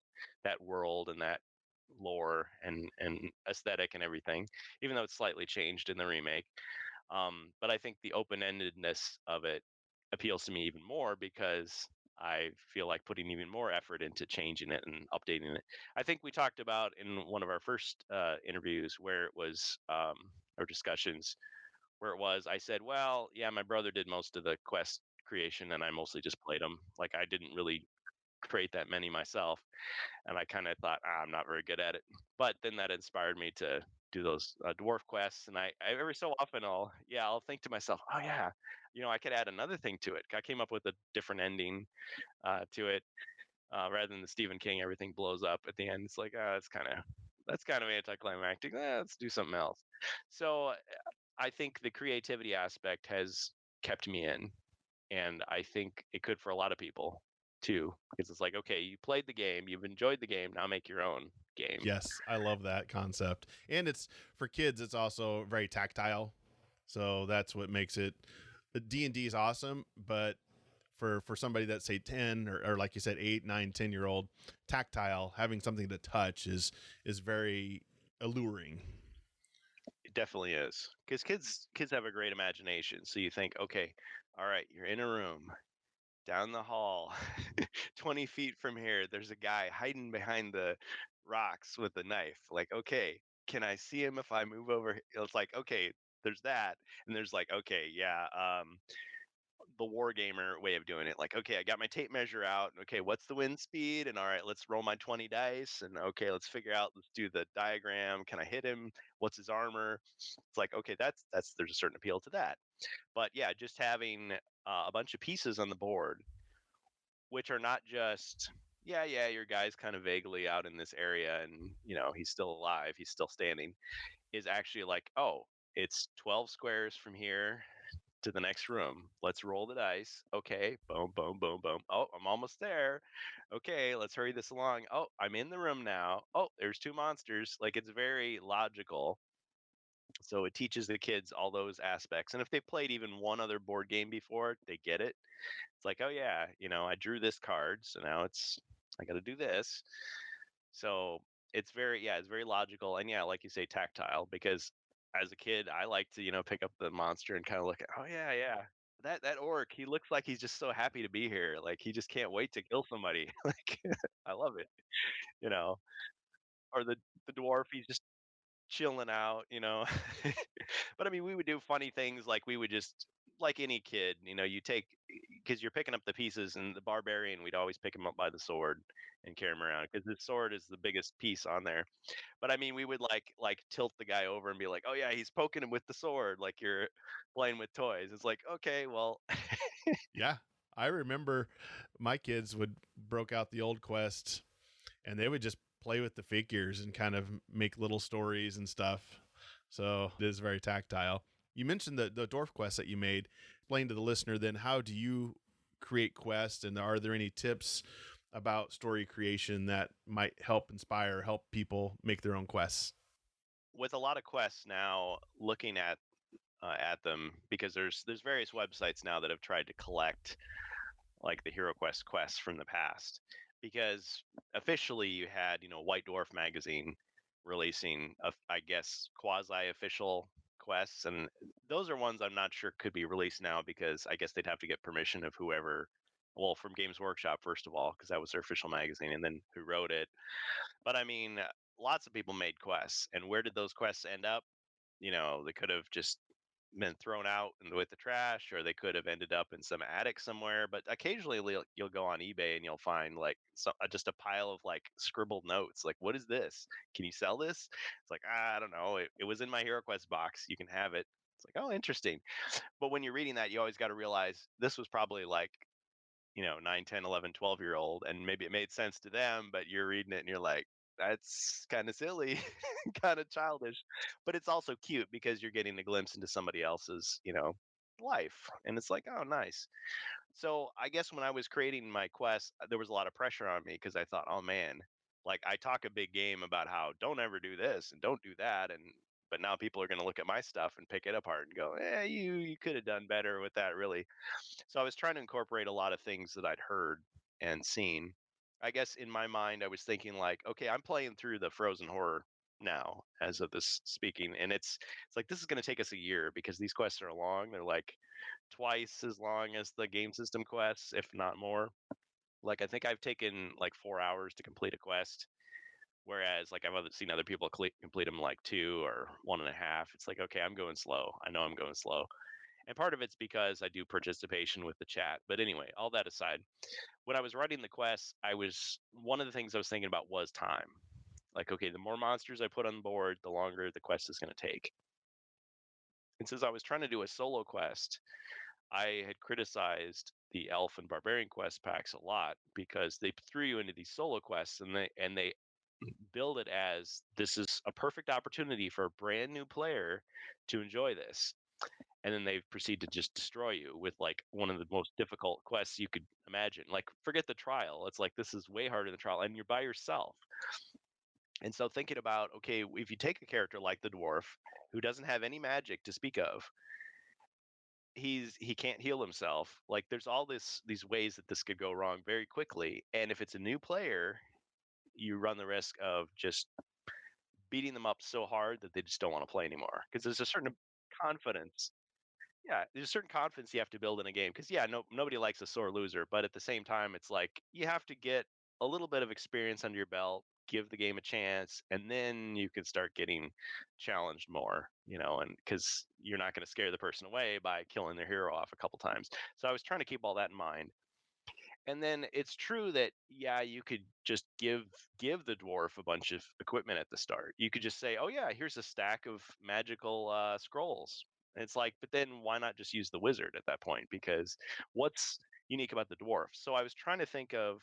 world and that lore and aesthetic and everything, even though it's slightly changed in the remake. But I think the open-endedness of it appeals to me even more because I feel like putting even more effort into changing it and updating it. I think we talked about in one of our first interviews where it was or discussions where it was. I said, well, yeah, my brother did most of the quest creation, and I mostly just played them. Like I didn't really create that many myself, and I kind of thought, I'm not very good at it. But then that inspired me to do those dwarf quests, and I every so often I'll think to myself, oh yeah, I could add another thing to it. I came up with a different ending to it rather than the Stephen King everything blows up at the end. It's like that's kind of anticlimactic. Let's do something else. So I think the creativity aspect has kept me in, and I think it could for a lot of people too, because it's like, okay, you played the game, you've enjoyed the game, now make your own game. Yes, I love that concept. And it's for kids, it's also very tactile. So that's what makes it the D&D is awesome, but for somebody that's say 10 or like you said 8, 9, 10-year old, tactile, having something to touch is very alluring. It definitely is, because kids have a great imagination. So you think, okay, all right, you're in a room down the hall, 20 feet from here, there's a guy hiding behind the rocks with a knife. Like, okay, can I see him if I move over? It's like, okay, there's that, and there's like, okay, yeah, the wargamer way of doing it. Like, okay, I got my tape measure out. Okay, what's the wind speed? And all right, let's roll my 20 dice. And okay, let's figure out. Let's do the diagram. Can I hit him? What's his armor? It's like, okay, that's there's a certain appeal to that. But yeah, just having a bunch of pieces on the board, which are not just yeah, your guy's kind of vaguely out in this area, and he's still alive, he's still standing, is actually like, oh, it's 12 squares from here to the next room. Let's roll the dice. Okay, boom, boom, boom, boom. Oh, I'm almost there. Okay, let's hurry this along. Oh, I'm in the room now. Oh, there's two monsters. Like, it's very logical. So it teaches the kids all those aspects. And if they played even one other board game before, they get it. It's like, oh yeah, I drew this card, so now I got to do this. So it's very logical, and yeah, like you say, tactile. Because as a kid, I like to pick up the monster and kind of look at, oh yeah, yeah, that orc, he looks like he's just so happy to be here, like he just can't wait to kill somebody. Like, I love it, you know. Or the dwarf, he's just chilling out. But I mean, we would do funny things, like we would just, like any kid, you take, because you're picking up the pieces, and the barbarian, we'd always pick him up by the sword and carry him around, because the sword is the biggest piece on there. But I mean, we would like tilt the guy over and be like, oh yeah, he's poking him with the sword, like you're playing with toys. It's like, okay, well. Yeah. I remember my kids would broke out the old Quest and they would just play with the figures and kind of make little stories and stuff. So it is very tactile. You mentioned the dwarf quest that you made. Explain to the listener then, how do you create quests, and are there any tips about story creation that might help inspire, help people make their own quests? With a lot of quests now, looking at them, because there's various websites now that have tried to collect like the Hero Quest quests from the past. Because officially you had, White Dwarf magazine releasing, I guess, quasi-official quests, and those are ones I'm not sure could be released now, because I guess they'd have to get permission of whoever, well, from Games Workshop first of all, because that was their official magazine, and then who wrote it. But I mean, lots of people made quests, and where did those quests end up? They could have just been thrown out with the trash, or they could have ended up in some attic somewhere. But occasionally you'll go on eBay and you'll find like just a pile of like scribbled notes. Like, what is this? Can you sell this? It's like, I don't know. It was in my Hero Quest box. You can have it. It's like, oh, interesting. But when you're reading that, you always got to realize this was probably like 9, 10, 11, 12-year old, and maybe it made sense to them, but you're reading it and you're like, that's kind of silly, kind of childish, but it's also cute because you're getting a glimpse into somebody else's life, and it's like, oh, nice. So I guess when I was creating my quest, there was a lot of pressure on me, because I thought, oh man, like I talk a big game about how don't ever do this and don't do that, and but now people are going to look at my stuff and pick it apart and go, you could have done better with that, really. So I was trying to incorporate a lot of things that I'd heard and seen. I guess in my mind, I was thinking like, okay, I'm playing through the Frozen Horror now as of this speaking, and it's like this is going to take us a year, because these quests are long. They're like twice as long as the game system quests, if not more. Like, I think I've taken like 4 hours to complete a quest, whereas like seen other people complete them like 2 or 1.5. It's like, okay, I'm going slow. I know I'm going slow. And part of it's because I do participation with the chat. But anyway, all that aside, when I was writing the quests, one of the things I was thinking about was time. Like, okay, the more monsters I put on board, the longer the quest is going to take. And since I was trying to do a solo quest, I had criticized the elf and barbarian quest packs a lot, because they threw you into these solo quests, and they build it as this is a perfect opportunity for a brand new player to enjoy this, and then they proceed to just destroy you with like one of the most difficult quests you could imagine. Like, forget the trial, it's like this is way harder than the trial, and you're by yourself. And so thinking about, okay, if you take a character like the dwarf, who doesn't have any magic to speak of, he can't heal himself, like there's all these ways that this could go wrong very quickly. And if it's a new player, you run the risk of just beating them up so hard that they just don't want to play anymore, because there's a certain confidence. Yeah, there's a certain confidence you have to build in a game, because yeah, nobody likes a sore loser, but at the same time, it's like you have to get a little bit of experience under your belt, give the game a chance, and then you can start getting challenged more, and because you're not going to scare the person away by killing their hero off a couple times. So I was trying to keep all that in mind. And then it's true that, yeah, you could just give the dwarf a bunch of equipment at the start. You could just say, "Oh yeah, here's a stack of magical scrolls." And it's like, but then why not just use the wizard at that point? Because what's unique about the dwarf? So I was trying to think of,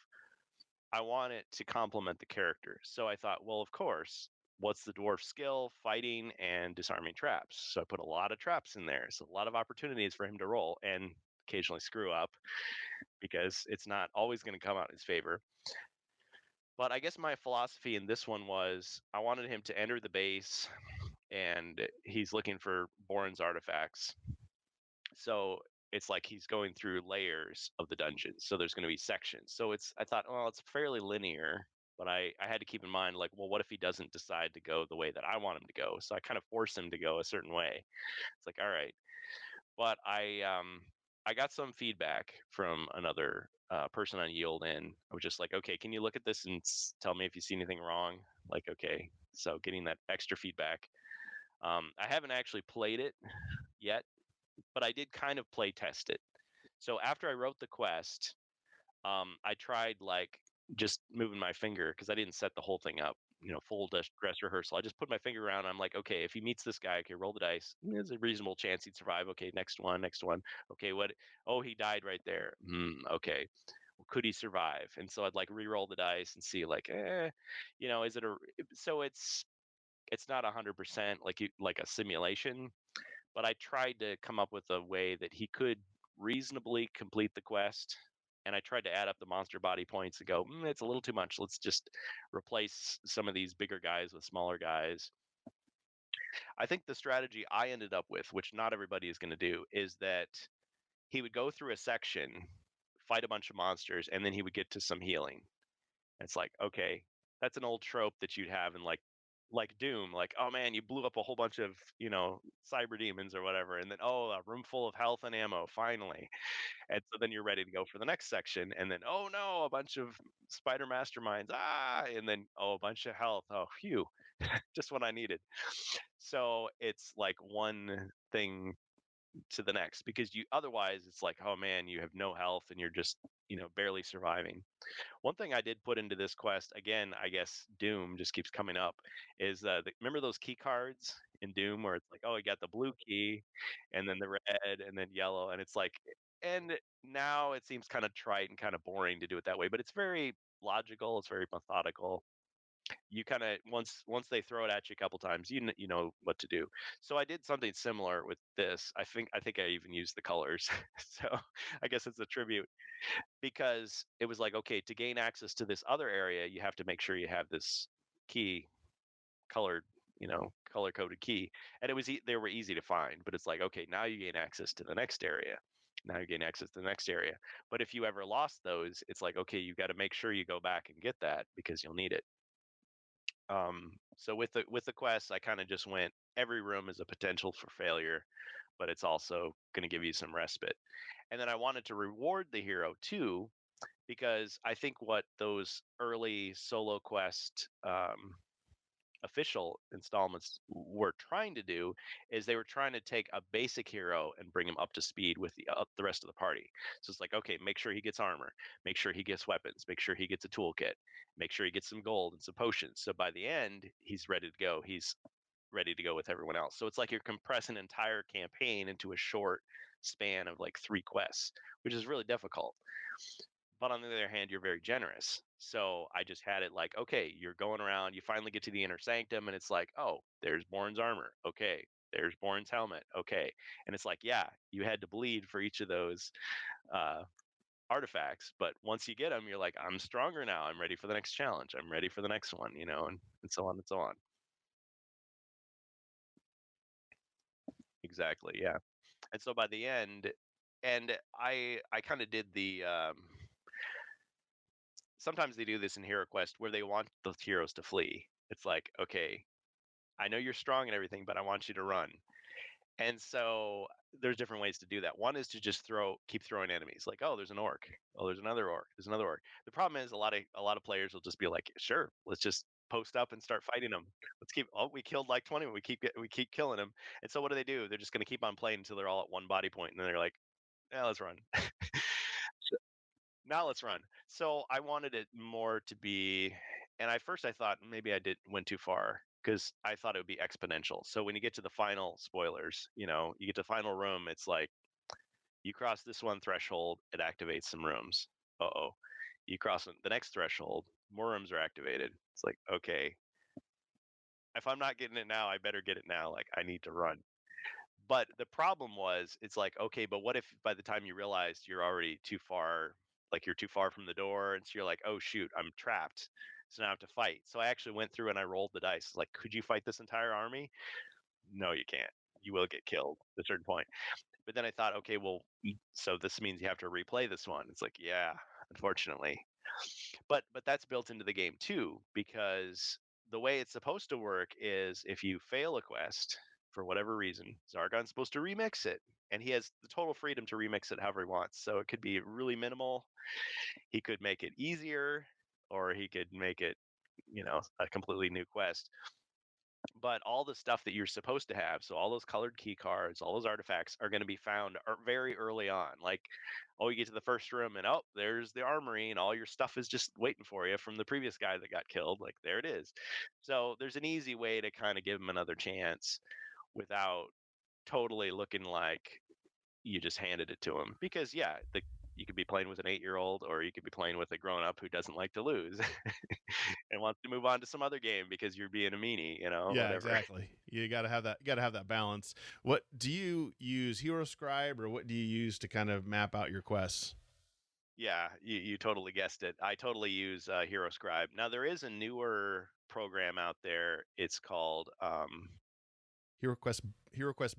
I want it to complement the character. So I thought, well, of course, what's the dwarf skill? Fighting and disarming traps. So I put a lot of traps in there. So a lot of opportunities for him to roll and occasionally screw up, because it's not always going to come out in his favor. But I guess my philosophy in this one was, I wanted him to enter the base and he's looking for Borin's artifacts. So it's like he's going through layers of the dungeon. So there's going to be sections. So I thought, well, it's fairly linear, but I had to keep in mind, like, well, what if he doesn't decide to go the way that I want him to go? So I kind of force him to go a certain way. It's like, all right. But I got some feedback from another person on Yield, and I was just like, okay, can you look at this and tell me if you see anything wrong? Like, okay, so getting that extra feedback. I haven't actually played it yet, but I did kind of play test it. So after I wrote the quest, I tried like just moving my finger, because I didn't set the whole thing up, full dress rehearsal. I just put my finger around. I'm like, okay, if he meets this guy, okay, roll the dice. There's a reasonable chance he'd survive. Okay, next one, next one. Okay, what? Oh, he died right there. Okay, well, could he survive? And so I'd like re-roll the dice and see, like, is it a? So it's not 100% like a simulation, but I tried to come up with a way that he could reasonably complete the quest. And I tried to add up the monster body points and go, it's a little too much. Let's just replace some of these bigger guys with smaller guys. I think the strategy I ended up with, which not everybody is going to do, is that he would go through a section, fight a bunch of monsters, and then he would get to some healing. It's like, okay, that's an old trope that you'd have in like Doom, like, oh man, you blew up a whole bunch of, cyber demons or whatever, and then, oh, a room full of health and ammo, finally. And so then you're ready to go for the next section, and then, oh no, a bunch of spider masterminds, and then, oh, a bunch of health. Oh, phew, just what I needed. So it's like one thing to the next, because you otherwise it's like, oh man, you have no health and you're just, barely surviving. One thing I did put into this quest, again, I guess Doom just keeps coming up, is remember those key cards in Doom where it's like, oh, you got the blue key, and then the red, and then yellow, and it's like, and now it seems kind of trite and kind of boring to do it that way, but it's very logical, it's very methodical. You kind of, once they throw it at you a couple times, you know what to do. So I did something similar with this. I think I even used the colors, so I guess it's a tribute, because it was like, okay, to gain access to this other area, you have to make sure you have this key, colored, color coded key. And it was they were easy to find, but it's like, okay, now you gain access to the next area. Now you gain access to the next area. But if you ever lost those, it's like, okay, you got to make sure you go back and get that, because you'll need it. So with the quest, I kind of just went, every room is a potential for failure, but it's also going to give you some respite. And then I wanted to reward the hero too, because I think what those early solo quest official installments were trying to do is they were trying to take a basic hero and bring him up to speed with the rest of the party. So it's like, okay, make sure he gets armor, make sure he gets weapons, make sure he gets a toolkit, make sure he gets some gold and some potions. So by the end, he's ready to go. He's ready to go with everyone else. So it's like you're compressing an entire campaign into a short span of like 3 quests, which is really difficult. But on the other hand, you're very generous. So I just had it like, okay, you're going around, you finally get to the inner sanctum, and it's like, oh, there's Bourne's armor. Okay, there's Bourne's helmet. Okay. And it's like, yeah, you had to bleed for each of those uh, artifacts. But once you get them, you're like, I'm stronger now. I'm ready for the next challenge. I'm ready for the next one, and so on and so on. Exactly. Yeah. And so by the end, and I kind of did the sometimes they do this in Hero Quest where they want the heroes to flee. It's like, okay, I know you're strong and everything, but I want you to run. And so there's different ways to do that. One is to just keep throwing enemies. Like, oh, there's an orc. Oh, there's another orc. There's another orc. The problem is a lot of players will just be like, sure, let's just post up and start fighting them. Let's keep. Oh, we killed like 20. We keep killing them. And so what do? They're just going to keep on playing until they're all at one body point, and then they're like, yeah, let's run. Now let's run. So I wanted it more to be, and I thought maybe I did went too far because I thought it would be exponential. So when you get to the final spoilers, you get to the final room, it's like you cross this one threshold, it activates some rooms. Uh-oh. You cross the next threshold, more rooms are activated. It's like, okay, if I'm not getting it now, I better get it now. Like I need to run. But the problem was, it's like, okay, but what if by the time you realized you're already too far, like you're too far from the door, and so you're like, oh shoot, I'm trapped. So now I have to fight. So I actually went through and I rolled the dice. Like, could you fight this entire army? No, you can't. You will get killed at a certain point. But then I thought, okay, well, so this means you have to replay this one. It's like, yeah, unfortunately. But that's built into the game too, because the way it's supposed to work is if you fail a quest for whatever reason, Zargon's supposed to remix it. And he has the total freedom to remix it however he wants. So it could be really minimal. He could make it easier, or he could make it, a completely new quest. But all the stuff that you're supposed to have, so all those colored key cards, all those artifacts are going to be found very early on. Like, oh, you get to the first room and oh, there's the armory and all your stuff is just waiting for you from the previous guy that got killed. Like, there it is. So there's an easy way to kind of give him another chance without totally looking like you just handed it to him. Because yeah, you could be playing with an 8-year-old, or you could be playing with a grown up who doesn't like to lose and wants to move on to some other game because you're being a meanie, Yeah, whatever. exactly. You got to have that. You got to have that balance. What do you use, Hero Scribe, or what do you use to kind of map out your quests? Yeah, you totally guessed it. I totally use Hero Scribe. Now there is a newer program out there. It's called Hero Quest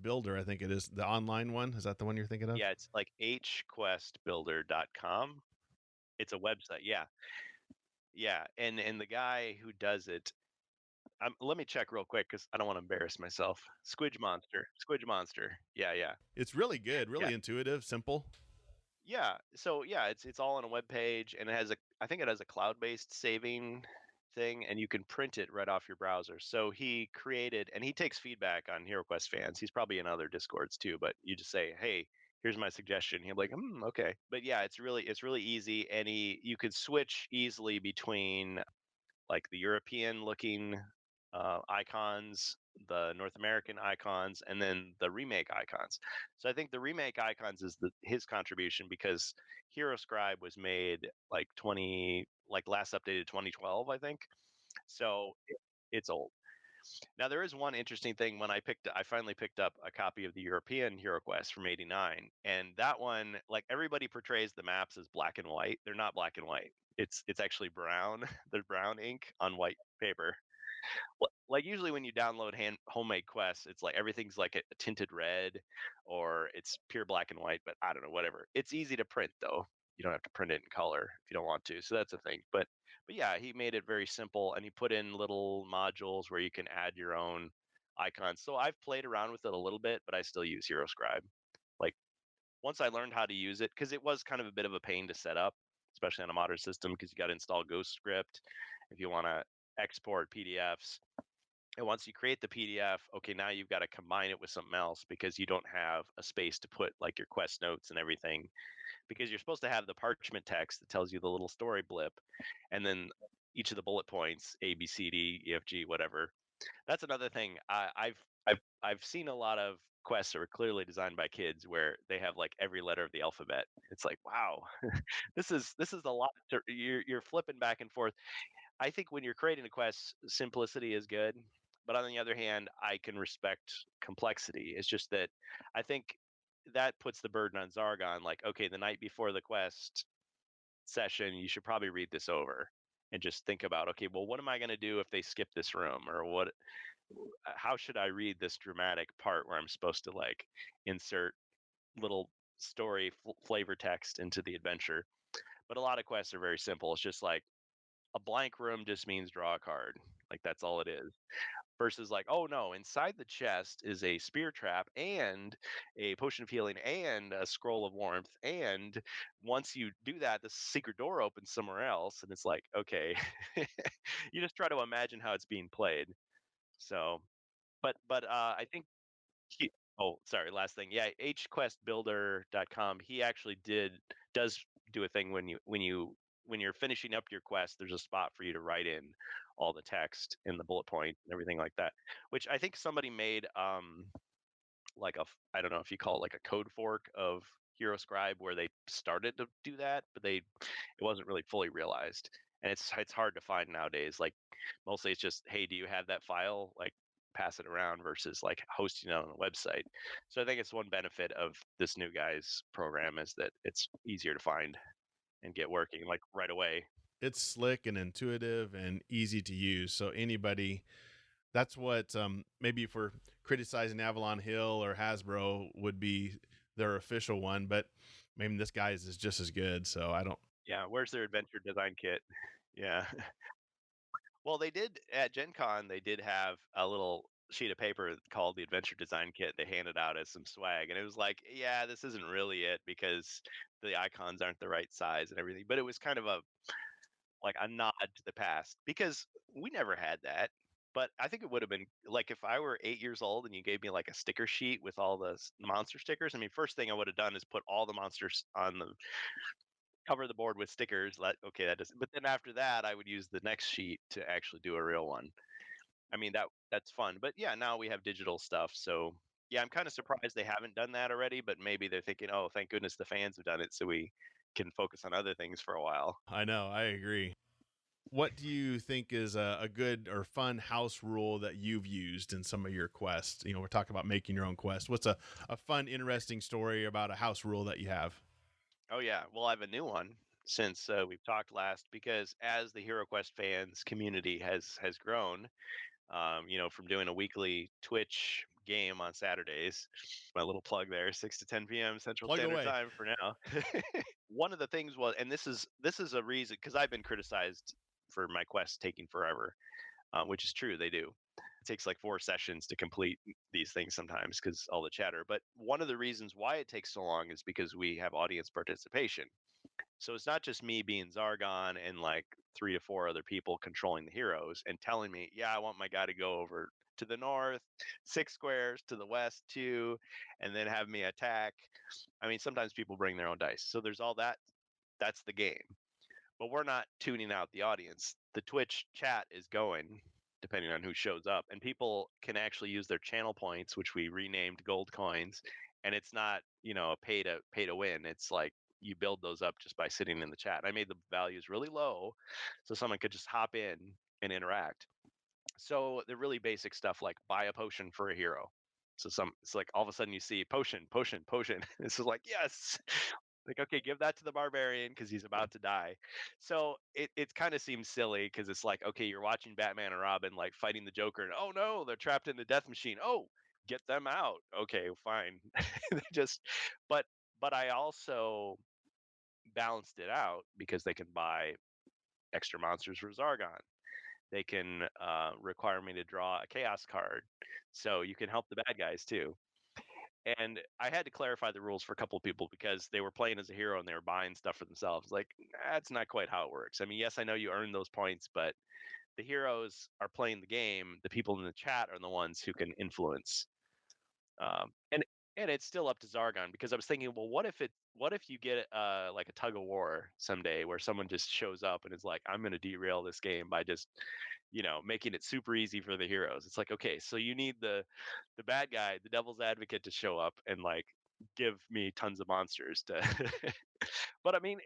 Builder, I think it is the online one. Is that the one you're thinking of? yeah, it's like hquestbuilder.com. It's a website. Yeah. Yeah, and the guy who does it, let me check real quick because I don't want to embarrass myself. Squidge Monster. Yeah, yeah, It's really good, yeah, really intuitive, simple. yeah. So yeah, it's all on a web page, and I think it has a cloud-based saving thing, and you can print it right off your browser. So he created, and he takes feedback on HeroQuest fans. He's probably in other Discords too, but you just say, hey, here's my suggestion. He'll be like, okay. But yeah, it's really easy, and you could switch easily between like the European looking icons, the North American icons, and then the remake icons. So I think the remake icons is his contribution, because Hero Scribe was made like last updated 2012, I think. So it's old. Now there is one interesting thing. I finally picked up a copy of the European Hero Quest from '89, and that one, like, everybody portrays the maps as black and white. They're not black and white. It's actually brown. They're brown ink on white paper. Like usually when you download homemade quests, it's like everything's like a tinted red, or it's pure black and white. But I don't know, whatever. It's easy to print though. You don't have to print it in color if you don't want to. So that's a thing. But yeah, he made it very simple, and he put in little modules where you can add your own icons. So I've played around with it a little bit, but I still use Hero Scribe. Like, once I learned how to use it, because it was kind of a bit of a pain to set up, especially on a modern system, because you got to install Ghost Script if you want to export PDFs. And once you create the PDF, okay, now you've got to combine it with something else, because you don't have a space to put like your quest notes and everything, because you're supposed to have the parchment text that tells you the little story blip, and then each of the bullet points, A, B, C, D, E, F, G, whatever. That's another thing. I've seen a lot of quests that are clearly designed by kids where they have like every letter of the alphabet. It's like, wow, this is a lot. You're flipping back and forth. I think when you're creating a quest, simplicity is good. But on the other hand, I can respect complexity. It's just that I think that puts the burden on Zargon. Like, okay, the night before the quest session, you should probably read this over and just think about, okay, well, what am I going to do if they skip this room, or how should I read this dramatic part where I'm supposed to like insert little story flavor text into the adventure. But a lot of quests are very simple. It's just like a blank room just means draw a card. Like, that's all it is. versus like, oh no, inside the chest is a spear trap and a potion of healing and a scroll of warmth, and once you do that, the secret door opens somewhere else, and it's like, okay, you just try to imagine how it's being played. So, but I think he, oh, sorry, last thing. Yeah, hquestbuilder.com. He actually does do a thing when you're finishing up your quest, there's a spot for you to write in all the text and the bullet points and everything like that, which I think somebody made like I don't know if you call it like a code fork of Hero Scribe where they started to do that, but it wasn't really fully realized. And it's hard to find nowadays. Like mostly it's just, hey, do you have that file? Like pass it around versus like hosting it on a website. So I think it's one benefit of this new guy's program is that it's easier to find and get working like right away. It's slick and intuitive and easy to use. So anybody, that's what maybe if we're criticizing Avalon Hill or Hasbro would be their official one, but maybe this guy's is just as good. So I don't. Yeah, where's their adventure design kit? Yeah. Well, they did at Gen Con, they did have a little sheet of paper called the Adventure Design Kit. They handed out as some swag, and it was like, yeah, this isn't really it because the icons aren't the right size and everything. But it was kind of a nod to the past because we never had that. But I think it would have been like if I were 8 years old and you gave me like a sticker sheet with all the monster stickers. I mean, first thing I would have done is put all the monsters on the cover the board with stickers. Okay, that does. But then after that, I would use the next sheet to actually do a real one. I mean that's fun. But yeah, now we have digital stuff. So yeah, I'm kind of surprised they haven't done that already. But maybe they're thinking, oh, thank goodness the fans have done it, so we can focus on other things for a while. I know, I agree. What do you think is a good or fun house rule that you've used in some of your quests? We're talking about making your own quest. What's a fun, interesting story about a house rule that you have? Oh yeah, well I have a new one since we've talked last because as the HeroQuest fans community has grown, from doing a weekly Twitch game on Saturdays. My little plug there, 6 to 10 p.m. Central Plug Standard away. Time for now. One of the things was, and this is a reason because I've been criticized for my quests taking forever, which is true, they do. It takes like 4 sessions to complete these things sometimes because all the chatter. But one of the reasons why it takes so long is because we have audience participation. So it's not just me being Zargon and like 3 to 4 other people controlling the heroes and telling me, yeah, I want my guy to go over to the north, 6 squares, to the west, 2, and then have me attack. I mean, sometimes people bring their own dice. So there's all that. That's the game. But we're not tuning out the audience. The Twitch chat is going depending on who shows up, and people can actually use their channel points, which we renamed gold coins, and it's not a pay to win. It's like you build those up just by sitting in the chat. I made the values really low so someone could just hop in and interact. So the really basic stuff like buy a potion for a hero. So it's like all of a sudden you see potion, potion, potion. This is like, yes. Like, okay, give that to the barbarian because he's about to die. So it kind of seems silly because it's like, okay, you're watching Batman and Robin like fighting the Joker, and oh no, they're trapped in the death machine. Oh, get them out. Okay, fine. Just, but but I also balanced it out because they can buy extra monsters for Zargon. They can require me to draw a chaos card, so you can help the bad guys too. And I had to clarify the rules for a couple of people because they were playing as a hero and they were buying stuff for themselves. Like, that's not quite how it works. I mean, yes, I know you earn those points, but the heroes are playing the game. The people in the chat are the ones who can influence. And it's still up to Zargon because I was thinking, well, what if you get like a tug of war someday where someone just shows up and is like, I'm going to derail this game by just making it super easy for the heroes. It's like, okay, so you need the bad guy, the devil's advocate, to show up and like give me tons of monsters to. But I mean,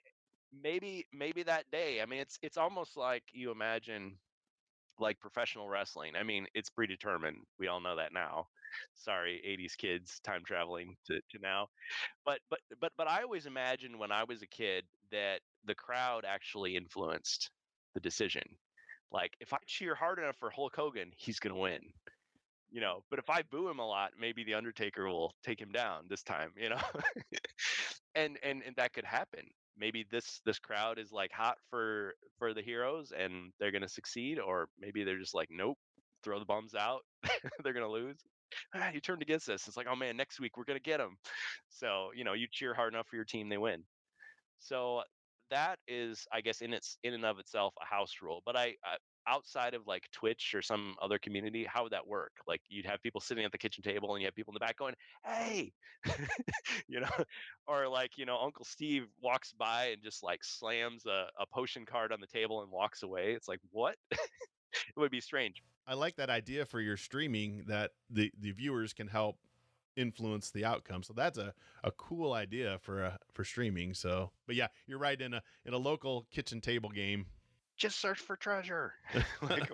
maybe that day. I mean, it's almost like you imagine like professional wrestling. I mean, it's predetermined. We all know that now. Sorry, 80s kids time traveling to now. But I always imagined when I was a kid that the crowd actually influenced the decision. Like if I cheer hard enough for Hulk Hogan, he's gonna win. But if I boo him a lot, maybe the Undertaker will take him down this time. And that could happen. Maybe this crowd is like hot for the heroes and they're gonna succeed, or maybe they're just like, nope, throw the bums out. They're gonna lose. You turned against us. It's like, oh man, next week we're gonna get them. So you cheer hard enough for your team, they win. So that is, I guess, in and of itself a house rule. But I outside of like Twitch or some other community, how would that work? Like you'd have people sitting at the kitchen table and you have people in the back going, "Hey," you know, or like Uncle Steve walks by and just like slams a potion card on the table and walks away. It's like what? It would be strange. I like that idea for your streaming that the viewers can help influence the outcome. So that's a cool idea for streaming. So, but yeah, you're right. In a local kitchen table game, Just search for treasure. Like,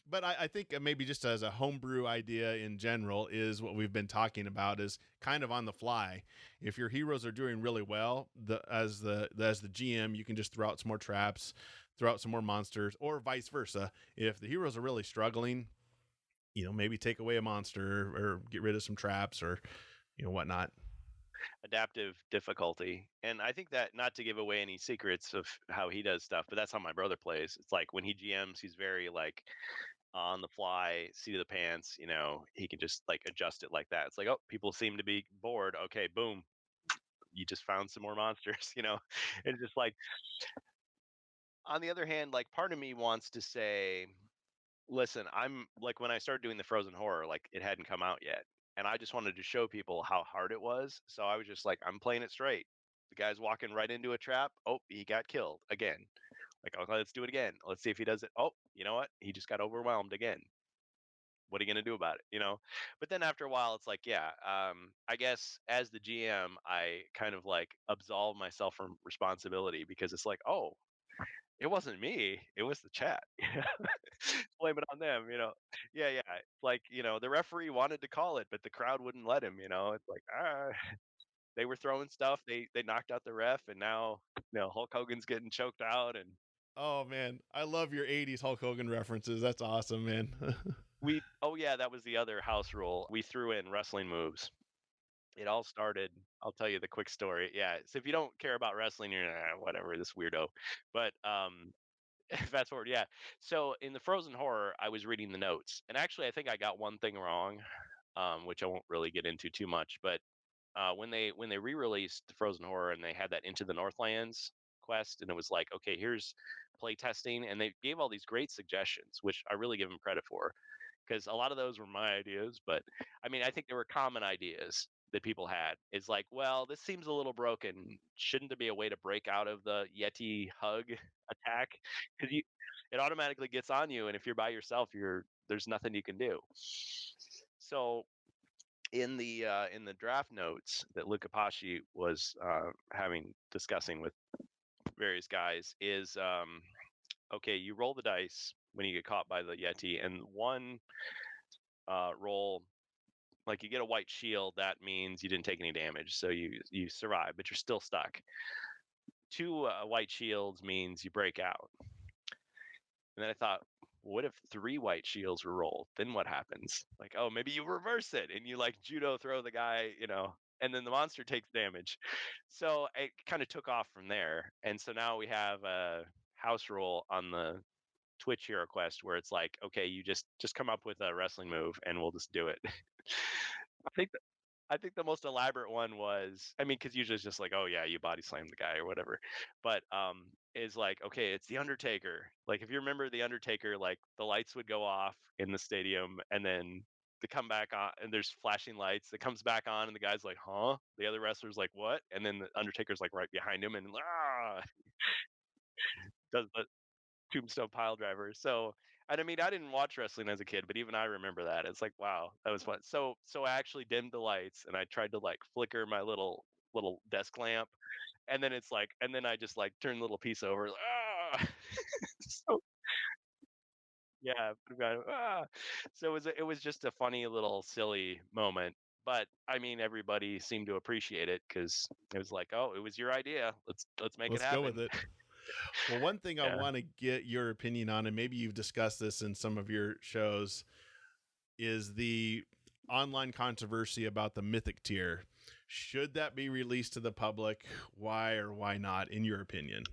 but I think maybe just as a homebrew idea in general is what we've been talking about is kind of on the fly. If your heroes are doing really well, as the GM, you can just throw out some more traps, throw out some more monsters, or vice versa. If the heroes are really struggling, maybe take away a monster or get rid of some traps or whatnot. adaptive difficulty. And I think that, not to give away any secrets of how he does stuff, but that's how my brother plays. It's like when he GMs, he's very like on the fly, seat of the pants, he can just like adjust it like that. It's like, oh, people seem to be bored. Okay, boom. You just found some more monsters, It's just like, on the other hand, like part of me wants to say, listen, I'm like, when I started doing the Frozen Horror, like it hadn't come out yet. And I just wanted to show people how hard it was. So I was just like, I'm playing it straight. The guy's walking right into a trap. Oh, he got killed again. Like, okay, let's do it again. Let's see if he does it. Oh, you know what? He just got overwhelmed again. What are you going to do about it? But then after a while, it's like, yeah, I guess as the GM, I kind of like absolve myself from responsibility because it's like, oh, it wasn't me. It was the chat. Blame it on them. Yeah, yeah. It's like, the referee wanted to call it, but the crowd wouldn't let him. It's like, they were throwing stuff. They knocked out the ref, and now Hulk Hogan's getting choked out, and Oh man, I love your 80s Hulk Hogan references. That's awesome, man. oh yeah, that was the other house rule. We threw in wrestling moves. It all started. I'll tell you the quick story. Yeah. So if you don't care about wrestling, you're whatever, this weirdo. But fast forward, yeah. So in the Frozen Horror, I was reading the notes, and actually, I think I got one thing wrong, which I won't really get into too much. But when they re-released the Frozen Horror and they had that Into the Northlands quest, and it was like, okay, here's play testing, and they gave all these great suggestions, which I really give them credit for, because a lot of those were my ideas. But I mean, I think there were common ideas that people had. It's like, well, this seems a little broken. Shouldn't there be a way to break out of the Yeti hug attack? Because it automatically gets on you, and if you're by yourself, there's nothing you can do. So in the draft notes that Luca Pasci was discussing with various guys is okay, you roll the dice when you get caught by the Yeti, and one roll, like you get a white shield, that means you didn't take any damage, so you survive, but you're still stuck. Two white shields means you break out. And then I thought, what if 3 white shields were rolled? Then what happens? Like, oh, maybe you reverse it and you like judo throw the guy, and then the monster takes damage. So it kind of took off from there. And so now we have a house rule on the Twitch Hero Quest where it's like, okay, you just come up with a wrestling move and we'll just do it. I think the most elaborate one was, I mean, because usually it's just like, oh yeah, you body slam the guy or whatever, but is like, okay, it's the Undertaker. Like if you remember the Undertaker, like the lights would go off in the stadium, and then they come back on, and there's flashing lights. It comes back on, and the guy's like, huh? The other wrestler's like, what? And then the Undertaker's like right behind him, and does the tombstone pile driver. So, and I mean, I didn't watch wrestling as a kid, but even I remember that. It's like, wow, that was fun. So I actually dimmed the lights and I tried to like flicker my little desk lamp, and then it's like, and then I just like turn the little piece over. So yeah, so it was just a funny little silly moment. But I mean, everybody seemed to appreciate it because it was like, oh, it was your idea. Let's make it Let's go happen. with it. Well, one thing I Yeah. want to get your opinion on, and maybe you've discussed this in some of your shows, is the online controversy about the mythic tier. Should that be released to the public? Why or why not, in your opinion?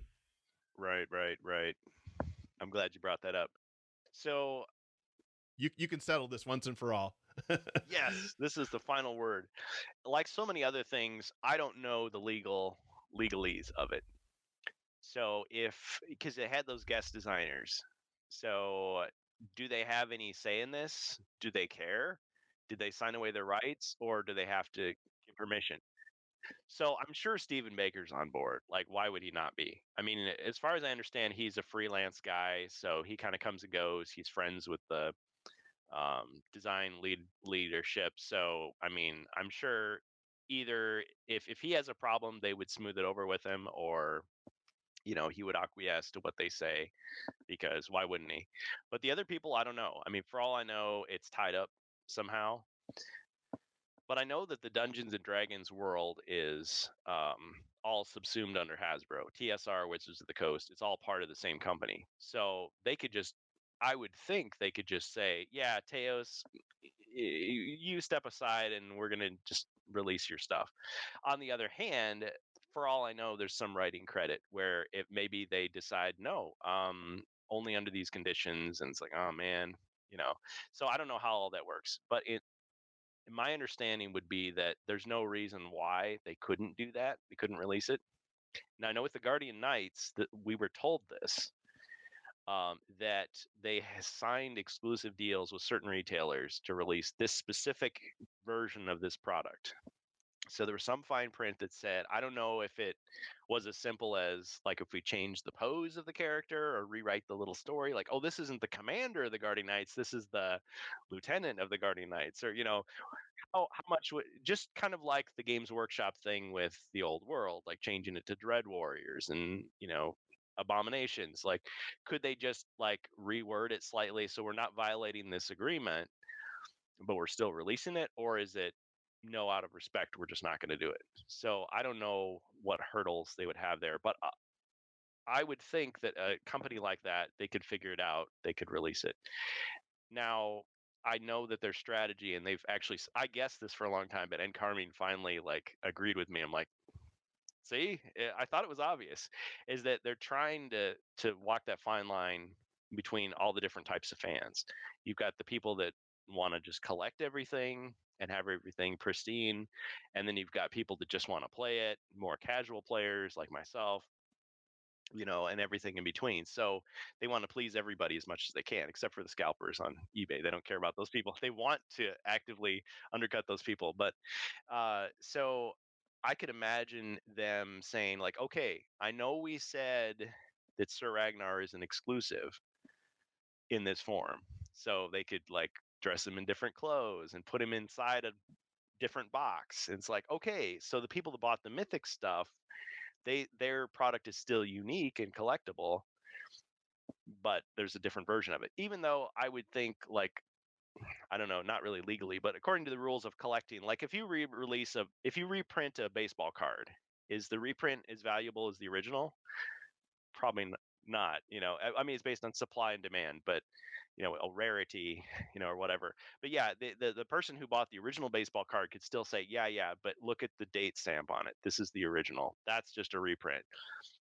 Right. I'm glad you brought that up. So You can settle this once and for all. Yes, this is the final word. Like so many other things, I don't know the legalese of it. So if because they had those guest designers, so do they have any say in this? Do they care? Did they sign away their rights, or do they have to give permission? So I'm sure Stephen Baker's on board. Like, why would he not be? I mean, as far as I understand, he's a freelance guy, so he kind of comes and goes. He's friends with the design leadership. So I mean, I'm sure either if he has a problem, they would smooth it over with him, or he would acquiesce to what they say because why wouldn't he? But the other people, I don't know. I mean, for all I know, it's tied up somehow. But I know that the Dungeons and Dragons world is all subsumed under Hasbro. TSR, Wizards of the Coast, it's all part of the same company. So they could just, I would think they could just say, yeah, Teos, you step aside and we're going to just release your stuff. On the other hand, for all I know, there's some writing credit where it maybe they decide no, only under these conditions, and it's like, oh man, you know. So I don't know how all that works, but my understanding would be that there's no reason why they couldn't do that. They couldn't release it. Now I know with the Guardian Knights that we were told this, that they signed exclusive deals with certain retailers to release this specific version of this product. So there was some fine print that said, I don't know if it was as simple as like if we change the pose of the character or rewrite the little story, like, oh, this isn't the commander of the Guardian Knights, this is the lieutenant of the Guardian Knights, or how much would just kind of like the Games Workshop thing with the old world, like changing it to Dread Warriors and abominations. Like, could they just like reword it slightly so we're not violating this agreement, but we're still releasing it, or is it no, out of respect, we're just not going to do it? So I don't know what hurdles they would have there, but I would think that a company like that, they could figure it out. They could release it. Now, I know that their strategy, and they've actually, I guessed this for a long time, but Ed Carmine finally like agreed with me. I'm like, see, I thought it was obvious, is that they're trying to walk that fine line between all the different types of fans. You've got the people that want to just collect everything and have everything pristine, and then you've got people that just want to play it, more casual players like myself, and everything in between. So they want to please everybody as much as they can, except for the scalpers on eBay. They don't care about those people. They want to actively undercut those people. But so I could imagine them saying, like, okay, I know we said that Sir Ragnar is an exclusive in this form. So they could like dress him in different clothes and put him inside a different box. And it's like, okay, so the people that bought the mythic stuff, their product is still unique and collectible, but there's a different version of it. Even though I would think, like, I don't know, not really legally, but according to the rules of collecting, like if you if you reprint a baseball card, is the reprint as valuable as the original? Probably not. I mean, it's based on supply and demand, but a rarity, or whatever. But yeah, the person who bought the original baseball card could still say, yeah, but look at the date stamp on it. This is the original. That's just a reprint.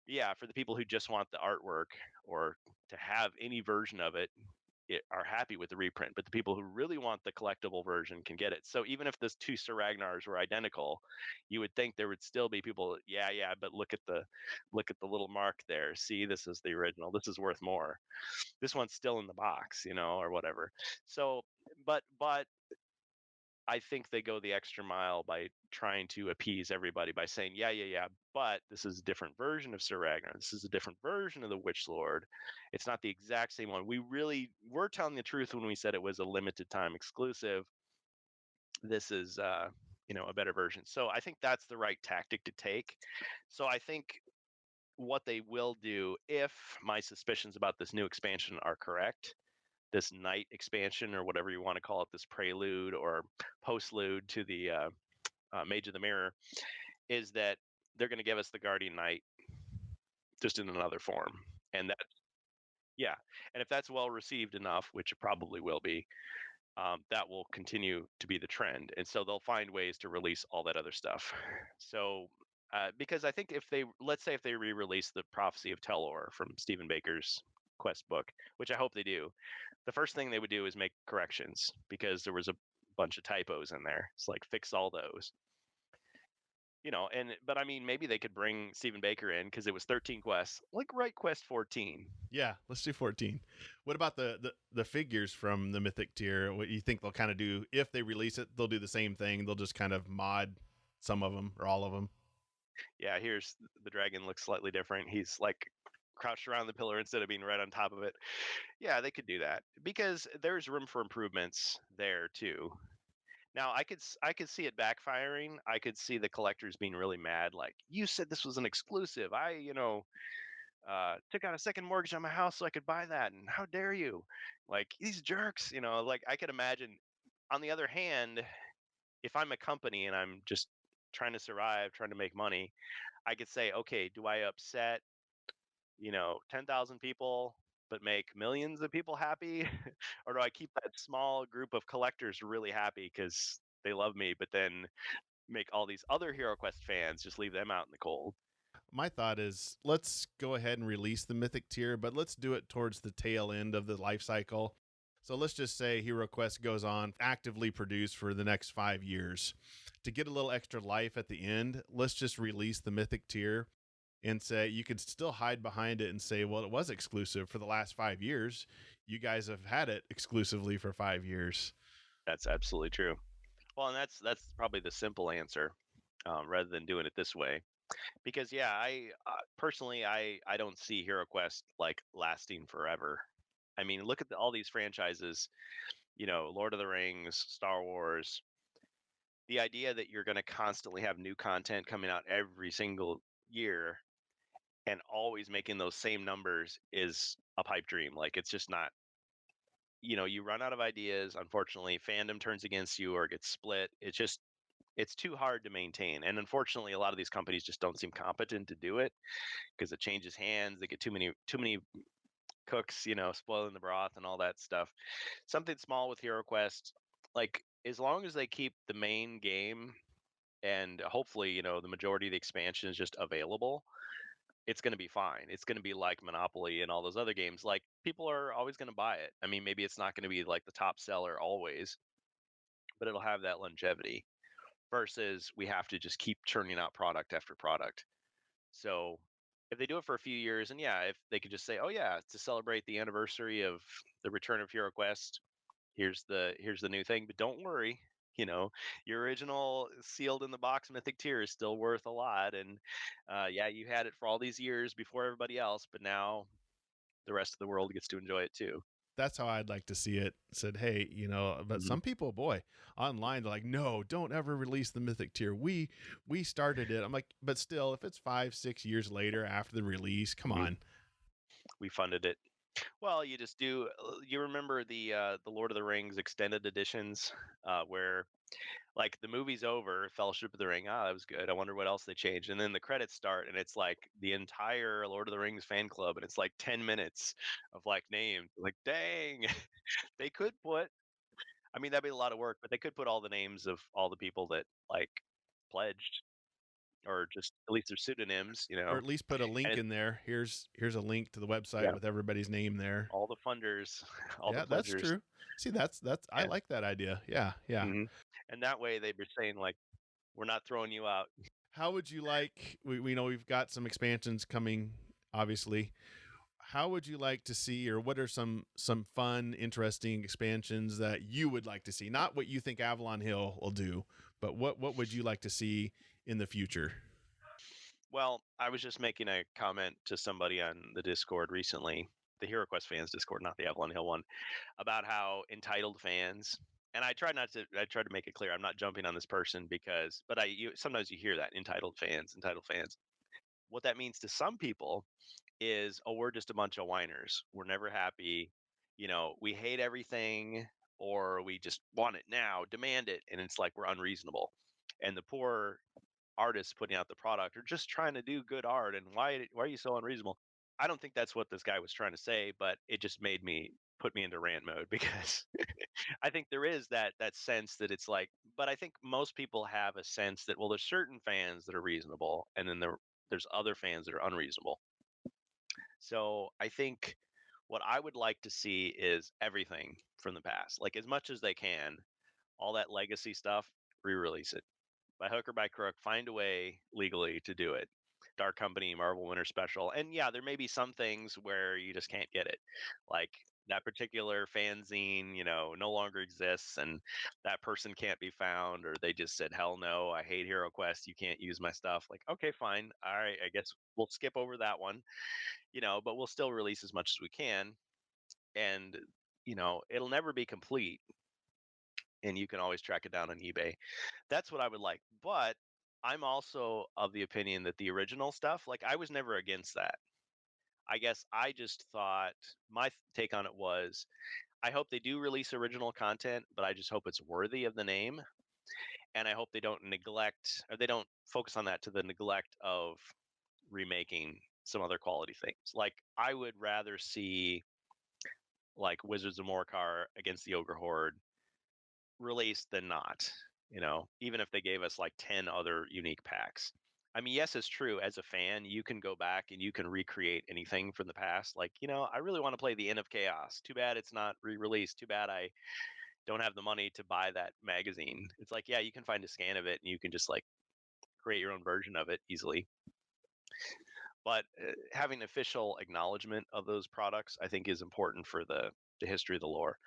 Yeah, for the people who just want the artwork or to have any version of it, are happy with the reprint, but the people who really want the collectible version can get it. So even if the two Sir Ragnars were identical, you would think there would still be people, yeah, but look at the little mark there. See, this is the original. This is worth more. This one's still in the box, or whatever. So, but I think they go the extra mile by trying to appease everybody by saying, yeah, but this is a different version of Sir Ragnar. This is a different version of the Witch Lord. It's not the exact same one. We really were telling the truth when we said it was a limited time exclusive. This is, a better version. So I think that's the right tactic to take. So I think what they will do, if my suspicions about this new expansion are correct, this night expansion or whatever you want to call it, this prelude or postlude to the Mage of the Mirror, is that they're going to give us the Guardian Knight just in another form. And that, yeah. And if that's well received enough, which it probably will be, that will continue to be the trend. And so they'll find ways to release all that other stuff. So, because I think let's say if they re-release the Prophecy of Telor from Stephen Baker's Quest book, which I hope they do. The first thing they would do is make corrections because there was a bunch of typos in there. It's like fix all those. But I mean, maybe they could bring Stephen Baker in because it was 13 quests. Like, write quest 14. Yeah, let's do 14. What about the figures from the Mythic tier? What you think they'll kind of do if they release it? They'll do the same thing. They'll just kind of mod some of them or all of them. Yeah, here's the dragon looks slightly different. He's like crouched around the pillar instead of being right on top of it. Yeah, they could do that because there's room for improvements there too. Now, I could see it backfiring. I could see the collectors being really mad. Like, you said this was an exclusive. Took out a second mortgage on my house so I could buy that, and how dare you? Like, these jerks. Like, I could imagine. On the other hand, if I'm a company and I'm just trying to survive, trying to make money, I could say, okay, do I upset 10,000 people but make millions of people happy? Or do I keep that small group of collectors really happy because they love me, but then make all these other Hero Quest fans just leave them out in the cold? My thought is let's go ahead and release the Mythic tier, but let's do it towards the tail end of the life cycle. So let's just say Hero Quest goes on actively produced for the next 5 years. To get a little extra life at the end, let's just release the Mythic tier and say you could still hide behind it and say, well, it was exclusive for the last 5 years. You guys have had it exclusively for 5 years. That's absolutely true. Well, and that's probably the simple answer, rather than doing it this way. Because yeah, I personally I don't see Hero Quest like lasting forever. I mean, look at all these franchises. Lord of the Rings, Star Wars. The idea that you're going to constantly have new content coming out every single year and always making those same numbers is a pipe dream. Like, it's just not. You run out of ideas. Unfortunately, fandom turns against you or gets split. It's too hard to maintain. And unfortunately, a lot of these companies just don't seem competent to do it because it changes hands. They get too many cooks, spoiling the broth and all that stuff. Something small with Hero Quest, like, as long as they keep the main game and hopefully, the majority of the expansion is just available, it's going to be fine. It's going to be like Monopoly and all those other games. Like, people are always going to buy it. I mean, maybe it's not going to be like the top seller always, but it'll have that longevity versus we have to just keep churning out product after product. So if they do it for a few years, and yeah, if they could just say, "Oh yeah, to celebrate the anniversary of the return of Hero Quest, here's the new thing," but don't worry, you know, your original sealed in the box Mythic tier is still worth a lot, and yeah, you had it for all these years before everybody else, but now the rest of the world gets to enjoy it too. That's how I'd like to see it. Said, hey, but Mhm. some people, boy, online, they're like, no, don't ever release the Mythic tier. We started it. I'm like, but still, if it's 5, 6 years later after the release, come Mhm. on. We funded it. Well, you just do. You remember the Lord of the Rings extended editions, where like the movie's over, Fellowship of the Ring. Ah, that was good. I wonder what else they changed. And then the credits start, and it's like the entire Lord of the Rings fan club, and it's like 10 minutes of like names. Like, dang, they could put. I mean, that'd be a lot of work, but they could put all the names of all the people that like pledged, or just at least their pseudonyms, Or at least put a And link it, in there. Here's a link to the website yeah, with everybody's name there. all the funders, all the Yeah, that's pledgers. true. See, that's I Yeah. like that idea. Yeah, yeah. And that way they'd be saying like, we're not throwing you out. How would you like we know we've got some expansions coming, obviously. How would you like to see, or what are some fun, interesting expansions that you would like to see? Not what you think Avalon Hill will do, but what would you like to see in the future? Well, I was just making a comment to somebody on the Discord recently, the HeroQuest fans Discord, not the Avalon Hill one, about how entitled fans. And I try not to. I try to make it clear I'm not jumping on this person because, but sometimes you hear that entitled fans, entitled fans. What that means to some people is, oh, we're just a bunch of whiners. We're never happy. We hate everything, or we just want it now, demand it, and it's like we're unreasonable. And the poor artists putting out the product are just trying to do good art, and why are you so unreasonable? I don't think that's what this guy was trying to say, but it just put me into rant mode because I think there is that sense that it's like, but I think most people have a sense that, well, there's certain fans that are reasonable, and then there's other fans that are unreasonable. So I think What I would like to see is everything from the past, like as much as they can, all that legacy stuff, re-release it by hook or by crook. Find a way legally to do it. Dark Company, Marvel Winter Special, and yeah, there may be some things where you just can't get it, like that particular fanzine, no longer exists, and that person can't be found, or they just said, "Hell no, I hate Hero Quest. You can't use my stuff." Like, okay, fine, all right, I guess we'll skip over that one, but we'll still release as much as we can, and it'll never be complete, and you can always track it down on eBay. That's what I would like. But I'm also of the opinion that the original stuff, like I was never against that. I guess I just thought my take on it was I hope they do release original content, but I just hope it's worthy of the name. And I hope they don't neglect, or they don't focus on that to the neglect of remaking some other quality things. Like I would rather see like Wizards of Morkar against the Ogre Horde released than not, even if they gave us like 10 other unique packs. I mean, yes, it's true. As a fan, you can go back and you can recreate anything from the past. Like, I really want to play the End of Chaos. Too bad it's not re released. Too bad I don't have the money to buy that magazine. It's like, yeah, you can find a scan of it and you can just like create your own version of it easily. But having official acknowledgement of those products, I think, is important for the history of the lore.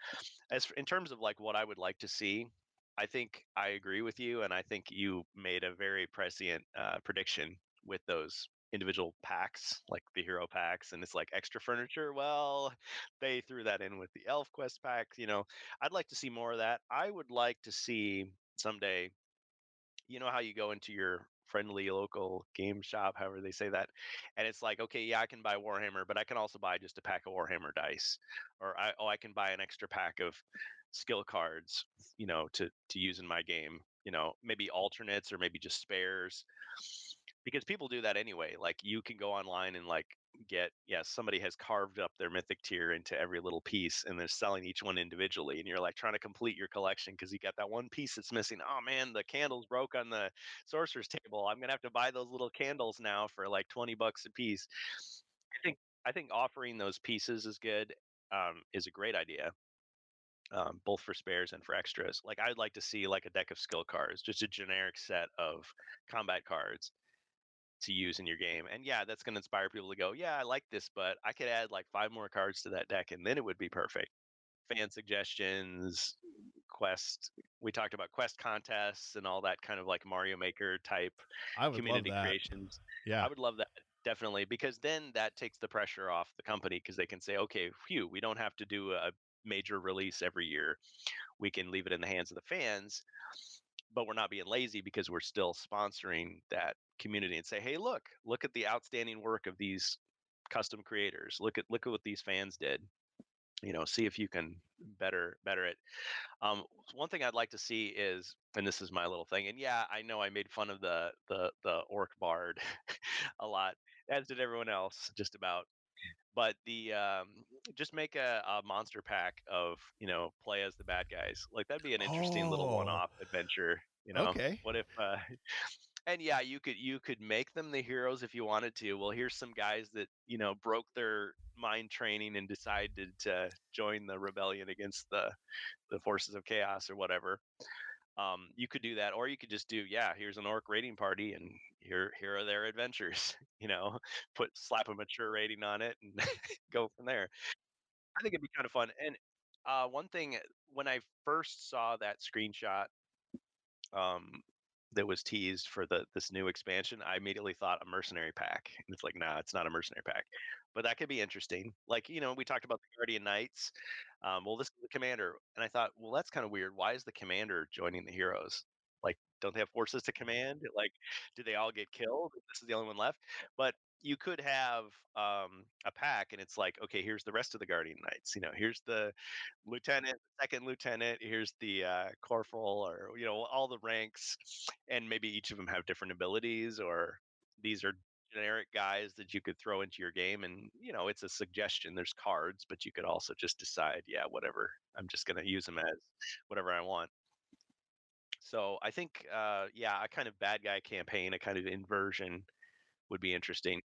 In terms of like what I would like to see, I think I agree with you, and I think you made a very prescient prediction with those individual packs, like the hero packs, and it's like extra furniture. Well, they threw that in with the Elf Quest pack. I'd like to see more of that. I would like to see someday. You know how you go into your friendly local game shop, however they say that, and it's like, okay, yeah, I can buy Warhammer, but I can also buy just a pack of Warhammer dice, or I can buy an extra pack of skill cards, to use in my game. Maybe alternates or maybe just spares, because people do that anyway. Like you can go online and like somebody has carved up their mythic tier into every little piece and they're selling each one individually, and you're like trying to complete your collection because you got that one piece that's missing. Oh man, the candles broke on the sorcerer's table. I'm gonna have to buy those little candles now for like $20 a piece. I think offering those pieces is good, is a great idea, both for spares and for extras. Like I'd like to see like a deck of skill cards, just a generic set of combat cards to use in your game. And yeah, that's going to inspire people to go, yeah, I like this, but I could add like 5 more cards to that deck and then it would be perfect. Fan suggestions, quest. We talked about quest contests and all that kind of like Mario Maker type I would love community that. creations. Yeah. I would love that, definitely, because then that takes the pressure off the company because they can say, okay, phew, we don't have to do a major release every year. We can leave it in the hands of the fans, but we're not being lazy because we're still sponsoring that community and say, hey, look at the outstanding work of these custom creators. Look at what these fans did. See if you can better it. One thing I'd like to see is, and this is my little thing, and yeah, I know I made fun of the orc bard a lot, as did everyone else, just about. But the just make a monster pack of play as the bad guys. Like that'd be an interesting little Oh, one-off adventure. okay. What if and yeah, you could make them the heroes if you wanted to. Well, here's some guys that broke their mind training and decided to join the rebellion against the forces of chaos or whatever. You could do that, or you could just do, yeah, here's an orc raiding party, and here are their adventures. Slap a mature rating on it, and go from there. I think it'd be kind of fun. And one thing, when I first saw that screenshot, um, that was teased for this new expansion, I immediately thought a mercenary pack. And it's like, nah, it's not a mercenary pack. But that could be interesting. Like, we talked about the Guardian Knights. Well, this is the commander. And I thought, well, that's kind of weird. Why is the commander joining the heroes? Like, don't they have forces to command? Like, do they all get killed? This is the only one left. But you could have a pack, and it's like, okay, here's the rest of the Guardian Knights. Here's the lieutenant, second lieutenant. Here's the corporal, or all the ranks, and maybe each of them have different abilities, or these are generic guys that you could throw into your game. And it's a suggestion. There's cards, but you could also just decide, yeah, whatever. I'm just going to use them as whatever I want. So I think, yeah, a kind of bad guy campaign, a kind of inversion would be interesting.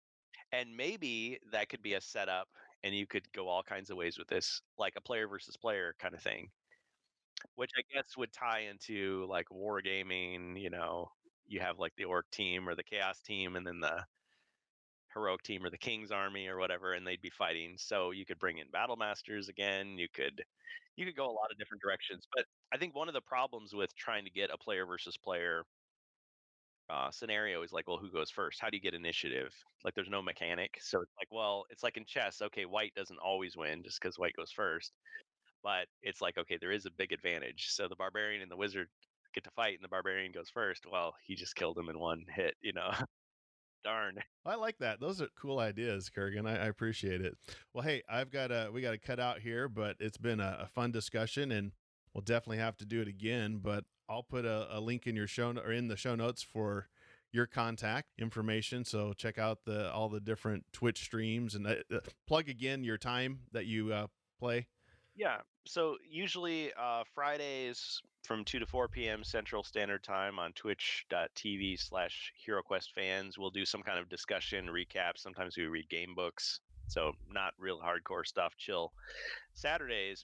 And maybe that could be a setup and you could go all kinds of ways with this, like a player versus player kind of thing, which I guess would tie into like wargaming. You have like the orc team or the chaos team, and then the heroic team or the king's army or whatever, and they'd be fighting. So you could bring in battle masters again. You could go a lot of different directions. But I think one of the problems with trying to get a player versus player scenario is like, well, who goes first? How do you get initiative? Like, there's no mechanic. So it's like, well, it's like in chess. Okay, white doesn't always win just because white goes first. But it's like, okay, there is a big advantage. So the barbarian and the wizard get to fight, and the barbarian goes first. Well, he just killed him in one hit. Darn. I like that. Those are cool ideas, Kurgan. I appreciate it. Well, hey, we got to cut out here, but it's been a fun discussion, and we'll definitely have to do it again. But I'll put a link in in the show notes for your contact information. So check out all the different Twitch streams, and plug again your time that you play. Yeah. So usually Fridays from 2 to 4 p.m. Central Standard Time on twitch.tv/HeroQuest fans. We'll do some kind of discussion, recap. Sometimes we read game books. So not real hardcore stuff, chill.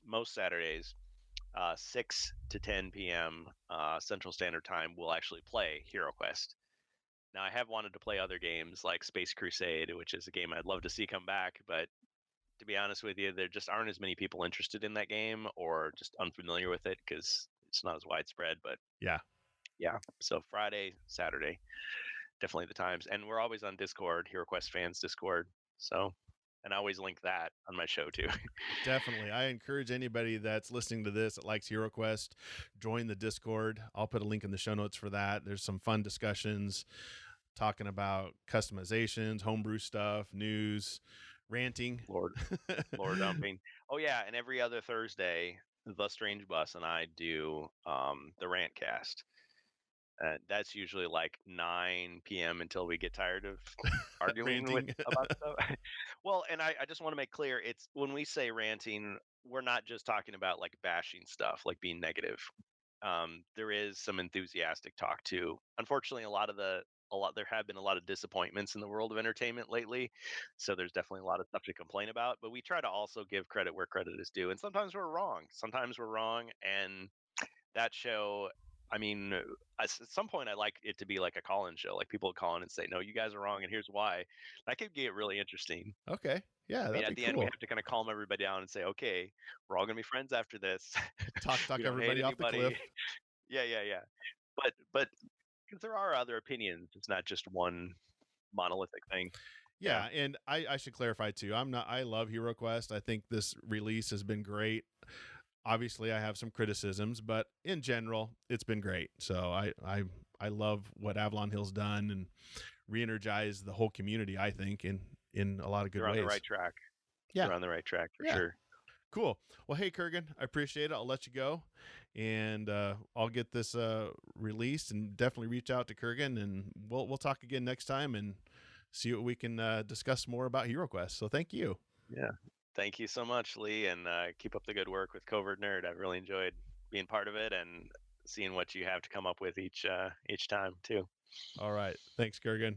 Most Saturdays, 6 to 10 p.m. Central Standard Time, we'll actually play HeroQuest. Now, I have wanted to play other games like Space Crusade, which is a game I'd love to see come back, but to be honest with you, there just aren't as many people interested in that game or just unfamiliar with it because it's not as widespread. But Yeah. So Friday, Saturday, definitely the times. And we're always on Discord, HeroQuest fans Discord. So, and I always link that on my show too. Definitely. I encourage anybody that's listening to this that likes HeroQuest, join the Discord. I'll put a link in the show notes for that. There's some fun discussions talking about customizations, homebrew stuff, news, ranting, lore dumping. Oh yeah, and every other Thursday, the Strange Bus and I do the rant cast. That's usually like 9 p.m. until we get tired of arguing about stuff. Well, and I just want to make clear, it's when we say ranting, we're not just talking about like bashing stuff, like being negative. There is some enthusiastic talk too. Unfortunately, there have been a lot of disappointments in the world of entertainment lately, so there's definitely a lot of stuff to complain about. But we try to also give credit where credit is due, and sometimes we're wrong. And that show. I mean, at some point, I like it to be like a call-in show. Like people call in and say, "No, you guys are wrong, and here's why." That could get really interesting. Okay. Yeah, I mean, that'd at be the end, we cool. have to kind of calm everybody down and say, "Okay, we're all gonna be friends after this." Talk We don't hate everybody off the cliff. anybody. Yeah. But because there are other opinions, it's not just one monolithic thing. Yeah, and I should clarify too. I love HeroQuest. I think this release has been great. Obviously, I have some criticisms, but in general, it's been great. So I love what Avalon Hill's done and re-energized the whole community, I think, in a lot of good ways. They're on the right track. Yeah. They're on the right track for sure. Cool. Well, hey, Kurgan, I appreciate it. I'll let you go, and I'll get this released, and definitely reach out to Kurgan, and we'll talk again next time and see what we can discuss more about HeroQuest. So thank you. Yeah. Thank you so much, Lee, and keep up the good work with Covert Nerd. I've really enjoyed being part of it and seeing what you have to come up with each time too. All right. Thanks, Kurgan.